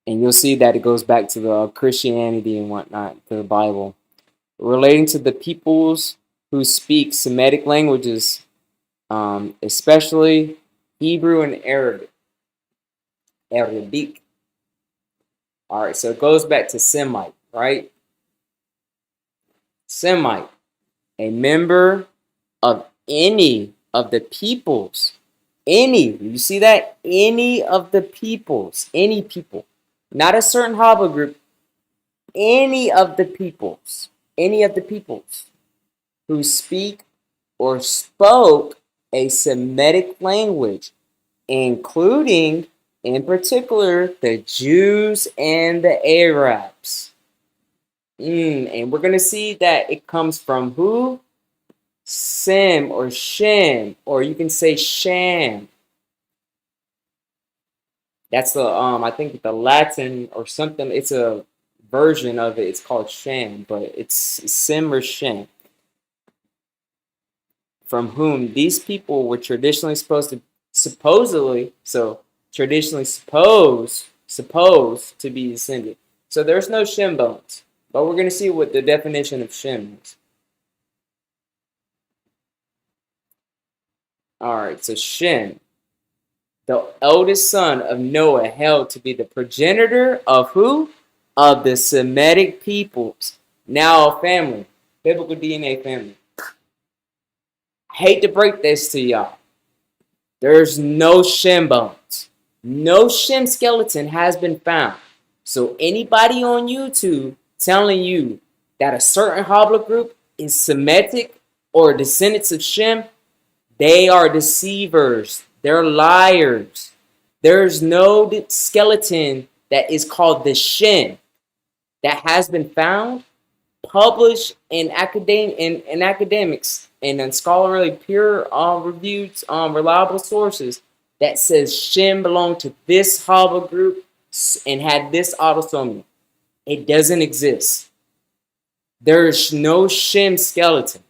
And you'll see that it goes back to the Christianity and whatnot, to the Bible. Relating to the peoples who speak Semitic languages, especially Hebrew and Arabic. All right, so it goes back to Semite, right? Semite, a member of any of the peoples. Any, you see that? Any of the peoples, any people. Not a certain haplogroup, any of the peoples who speak or spoke a Semitic language, including, in particular, the Jews and the Arabs. And we're going to see that it comes from who? Sem or Shem, or you can say Sham. That's the I think the Latin or something. It's a version of it. It's called Sham, but it's Sem or Shem. From whom these people were traditionally supposedly supposed to be descended. So there's no Shem bones, but we're going to see what the definition of Shem is. All right, so Shem, the eldest son of Noah, held to be the progenitor of who? Of the Semitic peoples. Now, family, biblical DNA family. I hate to break this to y'all. There's no Shem bones. No Shem skeleton has been found. So anybody on YouTube telling you that a certain haplogroup is Semitic or descendants of Shem, they are deceivers. They're liars. There's no skeleton that is called the Shem that has been found, published in academics and in scholarly peer reviewed reliable sources that says Shem belonged to this haplogroup and had this autosomy. It doesn't exist. There's no Shem skeleton.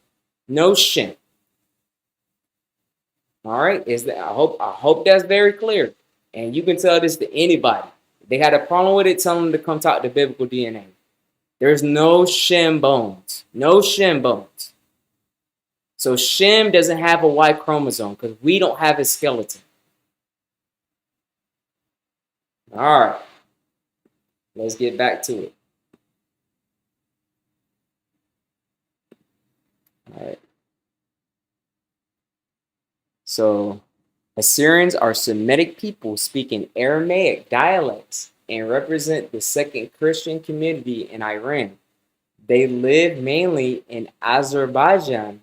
No Shem. All right, I hope that's very clear. And you can tell this to anybody. If they had a problem with it, tell them to come talk to biblical DNA. There's no Shem bones. No Shem bones. So Shem doesn't have a Y chromosome because we don't have his skeleton. All right. Let's get back to it. All right. So Assyrians are Semitic people speaking Aramaic dialects and represent the second Christian community in Iran. They live mainly in Azerbaijan,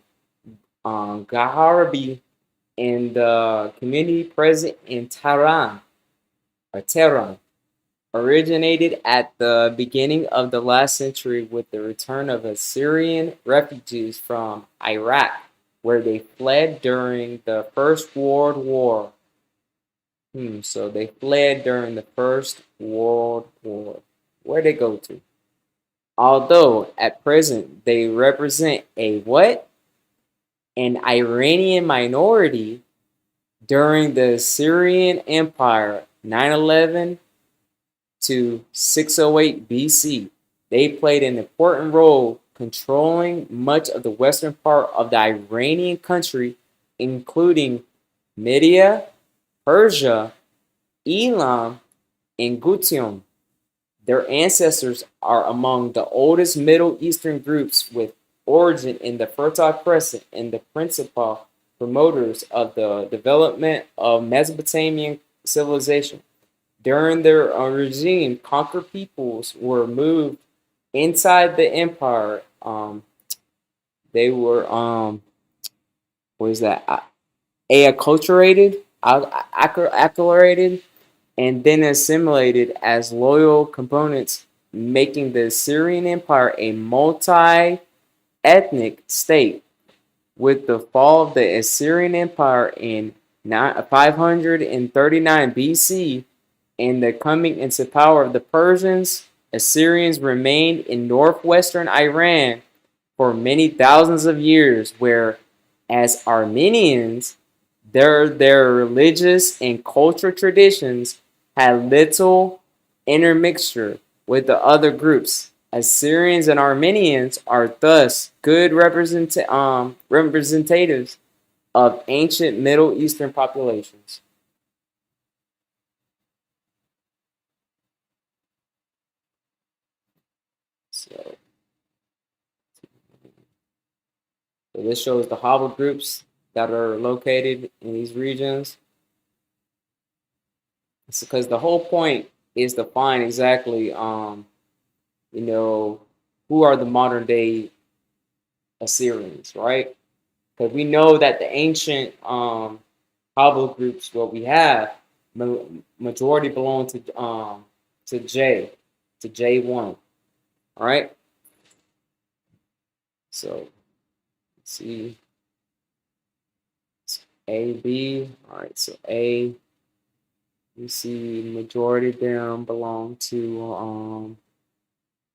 Gaharabi, and the community present in Tehran, originated at the beginning of the last century with the return of Assyrian refugees from Iraq, where they fled during the First World War. So they fled during the First World War. Where'd they go to? Although at present they represent a what? An Iranian minority during the Assyrian Empire, 911 to 608 BC. They played an important role controlling much of the western part of the Iranian country, including Media, Persia, Elam, and Gutium. Their ancestors are among the oldest Middle Eastern groups with origin in the Fertile Crescent and the principal promoters of the development of Mesopotamian civilization. During their regime, conquered peoples were moved inside the empire. They were what is that? Acculturated, and then assimilated as loyal components, making the Assyrian Empire a multi-ethnic state. With the fall of the Assyrian Empire in 539 BC and the coming into power of the Persians, Assyrians remained in northwestern Iran for many thousands of years, where, as Armenians, their religious and cultural traditions had little intermixture with the other groups. Assyrians and Armenians are thus good representatives of ancient Middle Eastern populations. So, so this shows the hobble groups that are located in these regions. It's because the whole point is to find exactly, who are the modern day Assyrians, right? Because we know that the ancient hobble groups, what we have, majority belong to J1. All right. So let's see. It's A, B. All right. So A, you see majority of them belong to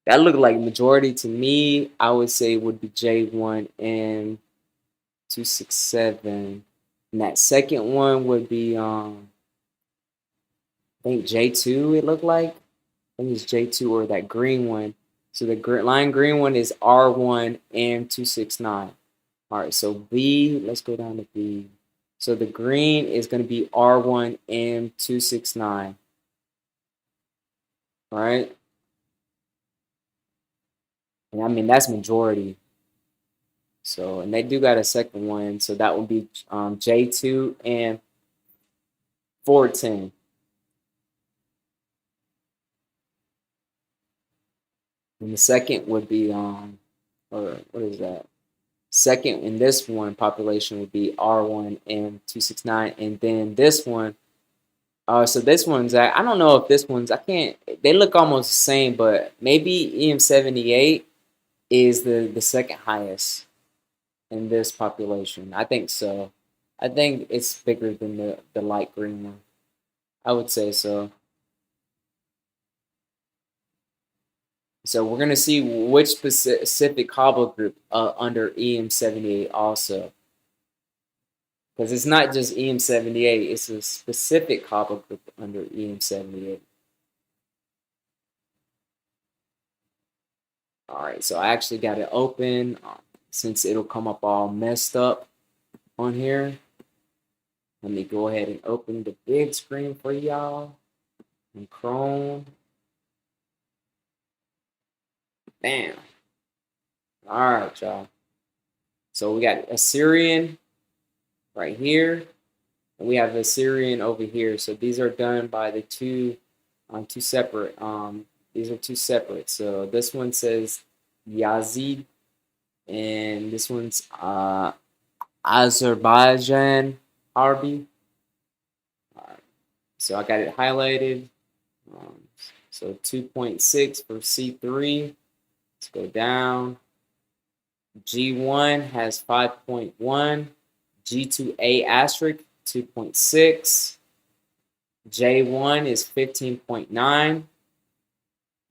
that look like majority to me. I would say would be J1 and 267. And that second one would be I think J2 it looked like. I think it's J2 or that green one. So the line green one is R1 and 269. All right, so B, let's go down to B. So the green is going to be R1 and 269. All right. And I mean, that's majority. So, and they do got a second one. So that would be J2 and 410. And the second would be, or what is that? Second in this one population would be R1 and 269. And then this one, so this one's, I don't know if this one's, they look almost the same, but maybe EM78 is the second highest in this population. I think so. I think it's bigger than the light green one. I would say so. So we're going to see which specific hobble group under EM78 also. Because it's not just EM78, it's a specific hobble group under EM78. All right, so I actually got it open since it'll come up all messed up on here. Let me go ahead and open the big screen for y'all in Chrome. Bam. All right, y'all. So we got Assyrian right here. and we have Assyrian over here. So these are done by the two separate. These are two separate. So this one says Yazid, and this one's Azerbaijan Arbi. So I got it highlighted. So 2.6 for C3. Let's go down. G1 has 5.1. G2A asterisk 2.6. J1 is 15.9.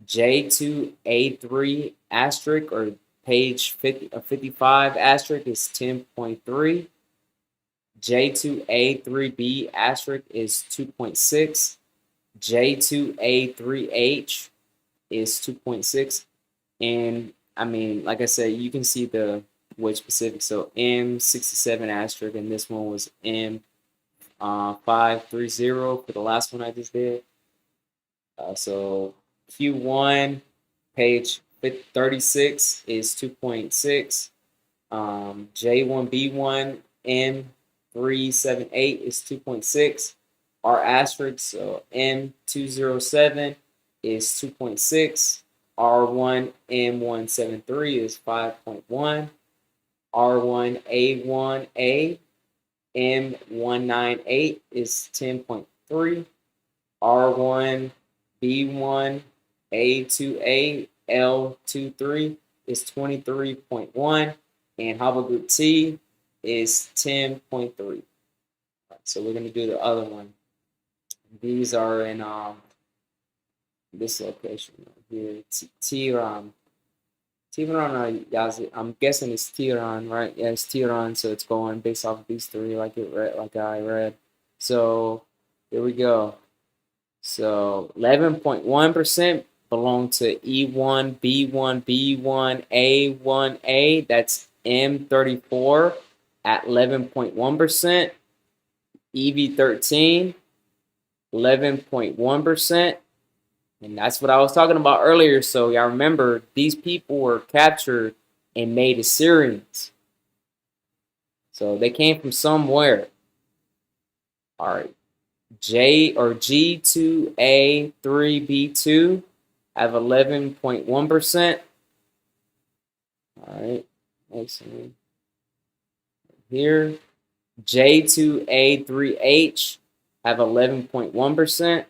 J2A3 asterisk or page 55 asterisk is 10.3. J2A3B asterisk is 2.6. J2A3H is 2.6. And I mean, like I said, you can see the weight specific. So M67 asterisk, and this one was M530 for the last one I just did. So Q1 page 36 is 2.6. J1B1 M378 is 2.6. R asterisk, so M207 is 2.6. R1 M173 is 5.1. R1A1A M198 is 10.3. R1B1 A2A L23 is 23.1, and Haplogroup T is 10.3. So we're going to do the other one. These are in this location here, Tehran. Tehran or Yazid. I'm guessing it's Tehran, right? Yeah, it's Tehran. So it's going based off of these three, like I read. So here we go. So 11.1% belong to E1, B1, B1, A1A. That's M34 at 11.1%. EV13, 11.1%. And that's what I was talking about earlier. So y'all remember, these people were captured and made Assyrians. So they came from somewhere. All right. J or G2A3B2 have 11.1%. All right. Excellent. Here, J2A3H have 11.1%.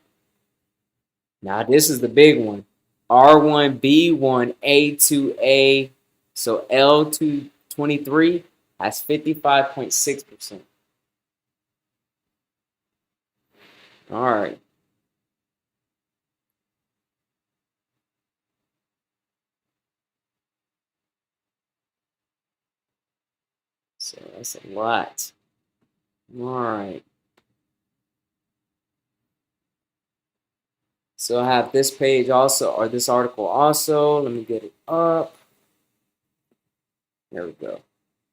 Now this is the big one. R1B1A2A, so L223 has 55.6%. All right. So that's a lot. All right. So I have this page also, or this article also. Let me get it up. There we go.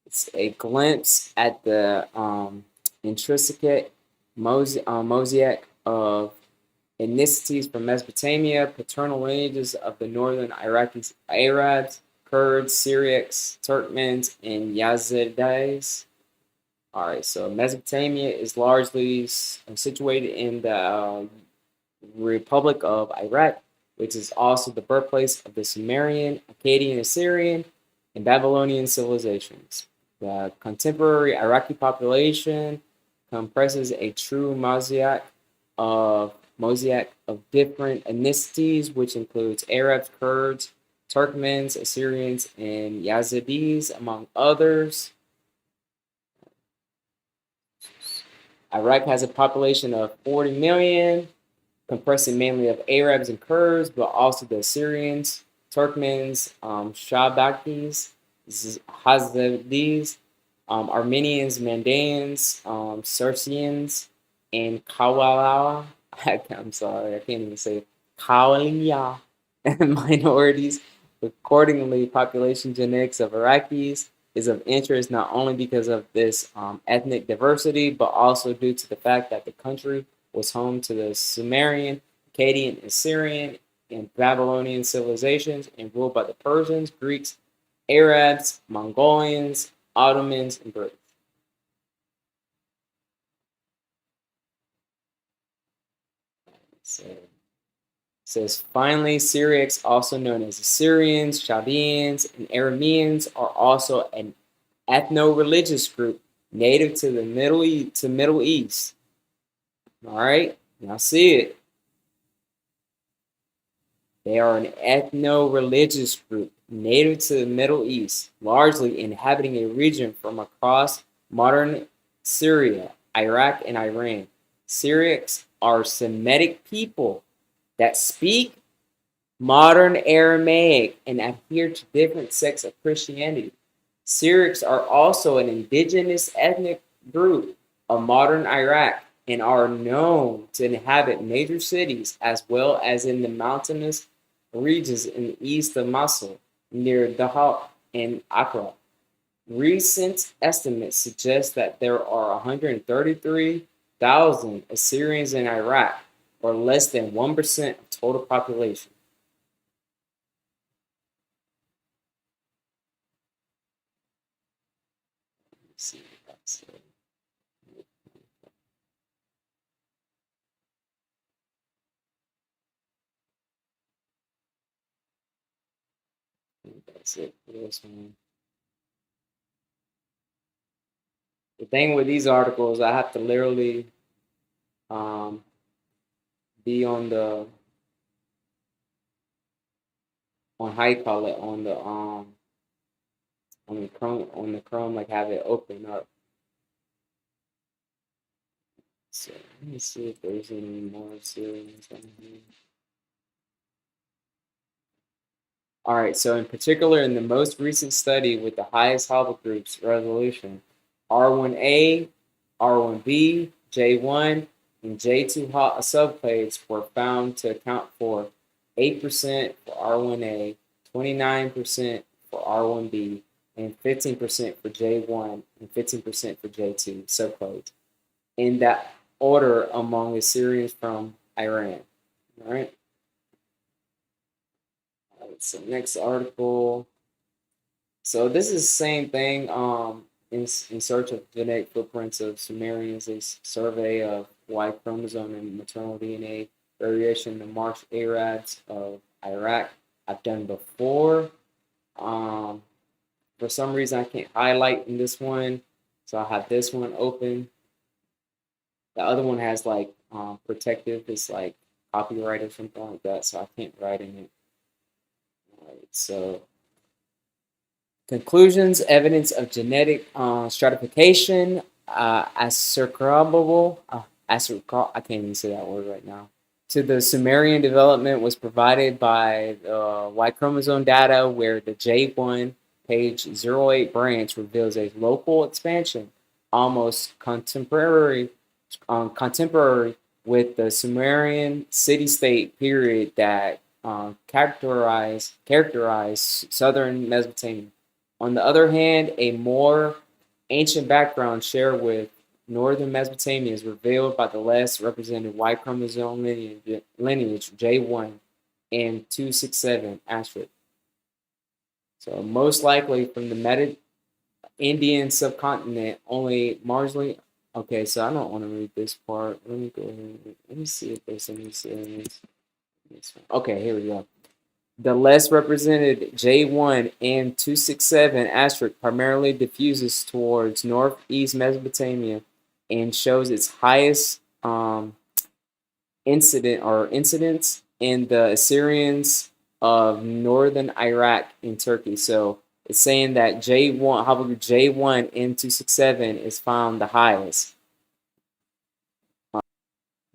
It's a glimpse at the intricate mosaic of ethnicities from Mesopotamia, paternal lineages of the northern Iraqi Arabs, Kurds, Syriacs, Turkmens, and Yazidis. All right, so Mesopotamia is largely situated in the Republic of Iraq, which is also the birthplace of the Sumerian, Akkadian, Assyrian, and Babylonian civilizations. The contemporary Iraqi population comprises a true mosaic of different ethnicities, which includes Arabs, Kurds, Turkmens, Assyrians, and Yazidis, among others. Iraq has a population of 40 million, comprising mainly of Arabs and Kurds, but also the Assyrians, Turkmens, Shabakis, Hazadis, Armenians, Mandans, Circeans, and Kawalawa. I'm sorry, I can't even say Kawalia minorities. Accordingly, population genetics of Iraqis is of interest not only because of this ethnic diversity, but also due to the fact that the country was home to the Sumerian, Akkadian, Assyrian, and Babylonian civilizations and ruled by the Persians, Greeks, Arabs, Mongolians, Ottomans, and British. So it says, finally, Syriacs, also known as Assyrians, Chaldeans, and Arameans, are also an ethno-religious group native to the Middle East. All right, now see it. They are an ethno-religious group native to the Middle East, largely inhabiting a region from across modern Syria, Iraq, and Iran. Syriacs are Semitic people that speak modern Aramaic and adhere to different sects of Christianity. Syriacs are also an indigenous ethnic group of modern Iraq and are known to inhabit major cities as well as in the mountainous regions in the east of Mosul, near Dahab and Accra. Recent estimates suggest that there are 133,000 Assyrians in Iraq, or less than 1% of total population. Let's see what that says. That's it for this one. The thing with these articles, I have to literally be on how you call it, on the Chrome, like have it open up. So let me see if there's any more Assyrians on here. All right, so in particular, in the most recent study with the highest haplogroups resolution, R1A, R1B, J1, and J2 subclades were found to account for 8% for R1A, 29% for R1B, and 15% for J1, and 15% for J2 subclades, in that order among Assyrians from Iran. All right. So next article. So this is the same thing. In search of genetic footprints of Sumerians, a survey of Y chromosome and maternal DNA variation in the Marsh Arabs of Iraq. I've done before. For some reason, I can't highlight in this one, so I have this one open. The other one has like protective, it's like copyright or something like that, so I can't write in it. So, conclusions, evidence of genetic stratification, ascribable, I can't even say that word right now, to the Sumerian development was provided by the Y chromosome data, where the J1 page 08 branch reveals a local expansion, almost contemporary with the Sumerian city-state period that characterize southern Mesopotamia. On the other hand, a more ancient background shared with northern Mesopotamia is revealed by the less represented Y chromosome lineage J1 and 267 asterisk. So most likely from the Meta-Indian subcontinent, only marginally. Okay, so I don't want to read this part. Let me go ahead. Let me see if there's any series. Okay, here we go. The less represented J1 and 267 asterisk primarily diffuses towards northeast Mesopotamia and shows its highest incidence in the Assyrians of northern Iraq and Turkey. So it's saying that J1 and 267 is found the highest.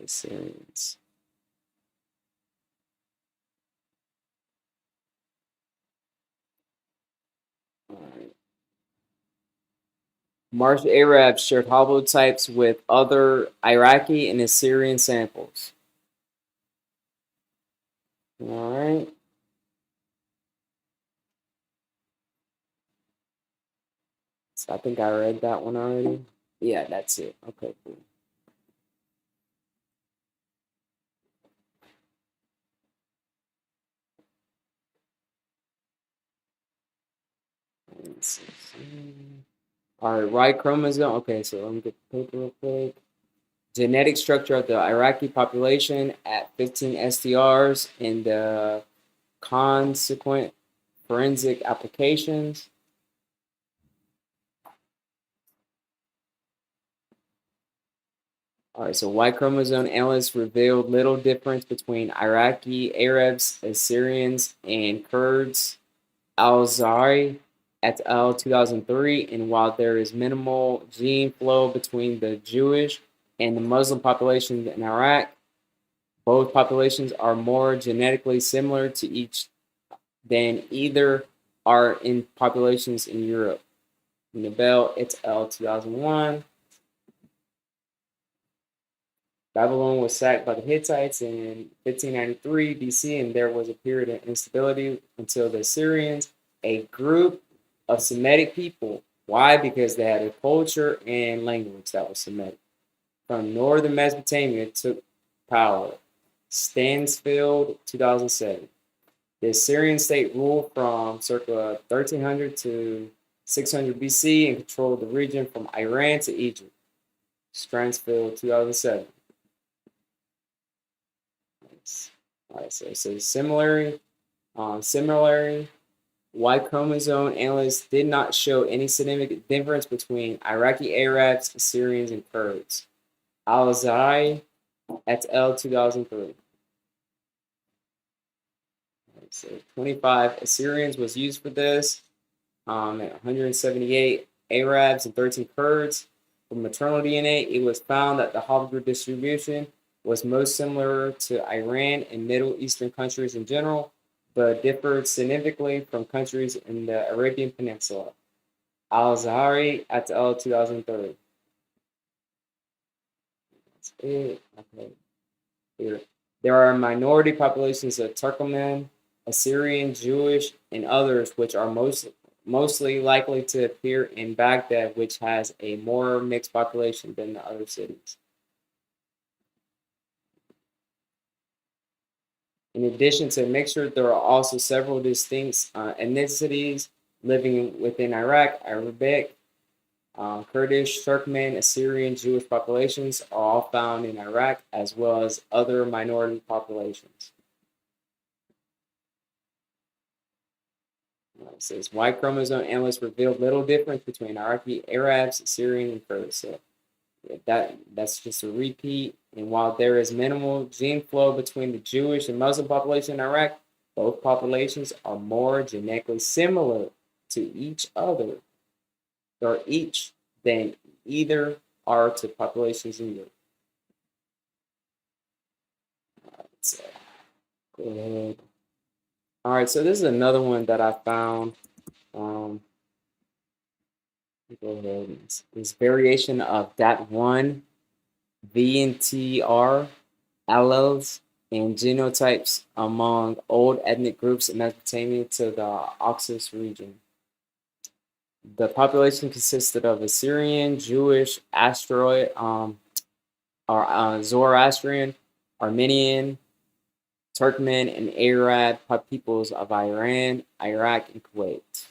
Assyrians. All right. Marsh Arabs shared haplotypes with other Iraqi and Assyrian samples. All right. So I think I read that one already. Yeah, that's it. Okay, cool. Let's see. All right, right chromosome. Okay, so let me get the paper real quick. genetic structure of the Iraqi population at 15 STRs and the consequent forensic applications. All right, so Y chromosome analysts revealed little difference between Iraqi Arabs, Assyrians, and Kurds. Al-Zahri et al. 2003, and while there is minimal gene flow between the Jewish and the Muslim populations in Iraq, both populations are more genetically similar to each than either are in populations in Europe. Nobel et al. 2001. Babylon was sacked by the Hittites in 1593 BC, and there was a period of instability until the Assyrians, a group of Semitic people. Why? Because they had a culture and language that was Semitic. From northern Mesopotamia took power. Stansfield, 2007. The Assyrian state ruled from circa 1300 to 600 BC and controlled the region from Iran to Egypt. Stansfield, 2007. All right, so it says similarly, Y chromosome analysts did not show any significant difference between Iraqi Arabs, Assyrians, and Kurds. Al-Zahri et al. 2003. So 25 Assyrians was used for this, 178 Arabs and 13 Kurds. For maternal DNA, it was found that the haplogroup distribution was most similar to Iran and Middle Eastern countries in general, but differed significantly from countries in the Arabian Peninsula. Al-Zahri et al. 2003. That's it. Okay. Here. There are minority populations of Turkmen, Assyrian, Jewish, and others, which are mostly likely to appear in Baghdad, which has a more mixed population than the other cities. In addition to a mixture, there are also several distinct ethnicities living within Iraq. Arabic, Kurdish, Turkmen, Assyrian, Jewish populations are all found in Iraq, as well as other minority populations. It says Y chromosome analysts revealed little difference between Iraqi Arabs, Assyrian, and Kurds. So that's just a repeat. And while there is minimal gene flow between the Jewish and Muslim population in Iraq, both populations are more genetically similar to each other, or each, than either are to populations in Europe. All right, so go ahead. All right, so this is another one that I found. Go ahead. This variation of that one VNTR alleles and genotypes among old ethnic groups in Mesopotamia to the Oxus region. The population consisted of Assyrian, Jewish, Zoroastrian, Armenian, Turkmen, and Arab peoples of Iran, Iraq, and Kuwait.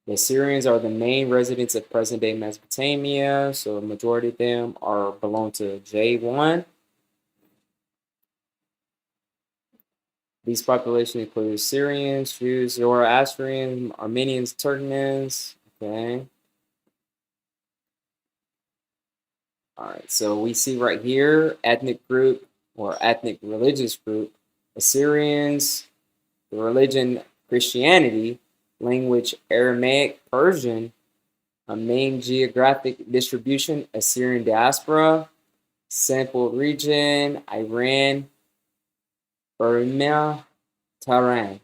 The Assyrians are the main residents of present-day Mesopotamia, so a majority of them belong to J1. These populations include Assyrians, Jews, Zoroastrians, Armenians, Turkmens. Okay. All right, so we see right here ethnic group or ethnic religious group: Assyrians, the religion Christianity, language Aramaic, Persian, a main geographic distribution Assyrian diaspora, sampled region Iran, Burma, Tehran.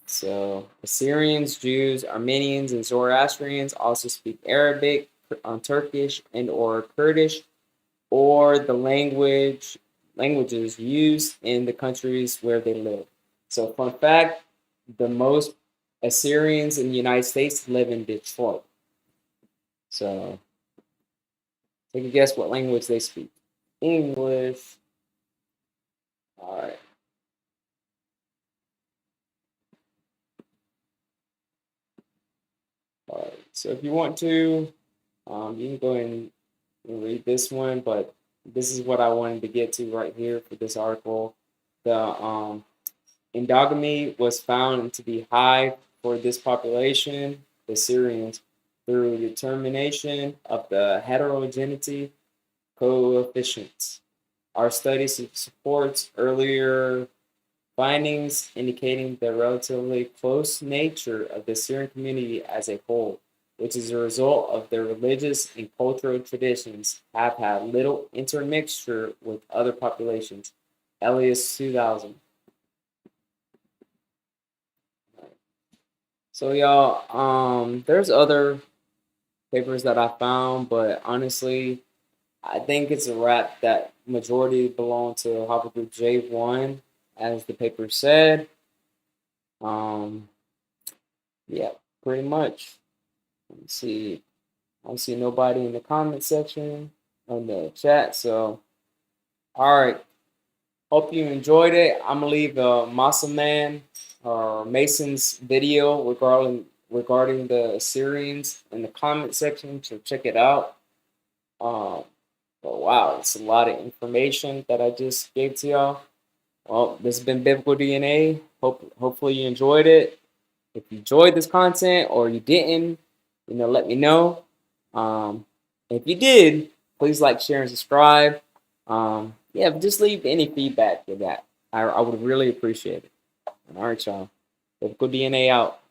So Assyrians, Jews, Armenians, and Zoroastrians also speak Arabic, Turkish, and or Kurdish, or the languages used in the countries where they live. So fun fact, the most Assyrians in the United States live in Detroit. So take a guess what language they speak. English. All right. So if you want to, you can go ahead and read this one, but this is what I wanted to get to right here for this article. The endogamy was found to be high for this population, the Assyrians, through determination of the heterogeneity coefficients. Our study supports earlier findings indicating the relatively close nature of the Assyrian community as a whole, which is a result of their religious and cultural traditions have had little intermixture with other populations. Elias 2000. So y'all, there's other papers that I found, but honestly, I think it's a wrap that majority belong to haplogroup J1, as the paper said. Yeah, pretty much. Let's see. I don't see nobody in the comment section on the chat. So, all right. Hope you enjoyed it. I'm gonna leave a Masa Man or Mason's video regarding the Assyrians in the comment section. So check it out. But wow, it's a lot of information that I just gave to y'all. Well, this has been Biblical DNA. Hopefully you enjoyed it. If you enjoyed this content or you didn't, let me know. If you did, please like, share, and subscribe. Yeah, just leave any feedback for that. I would really appreciate it. All right, y'all. Biblical DNA out.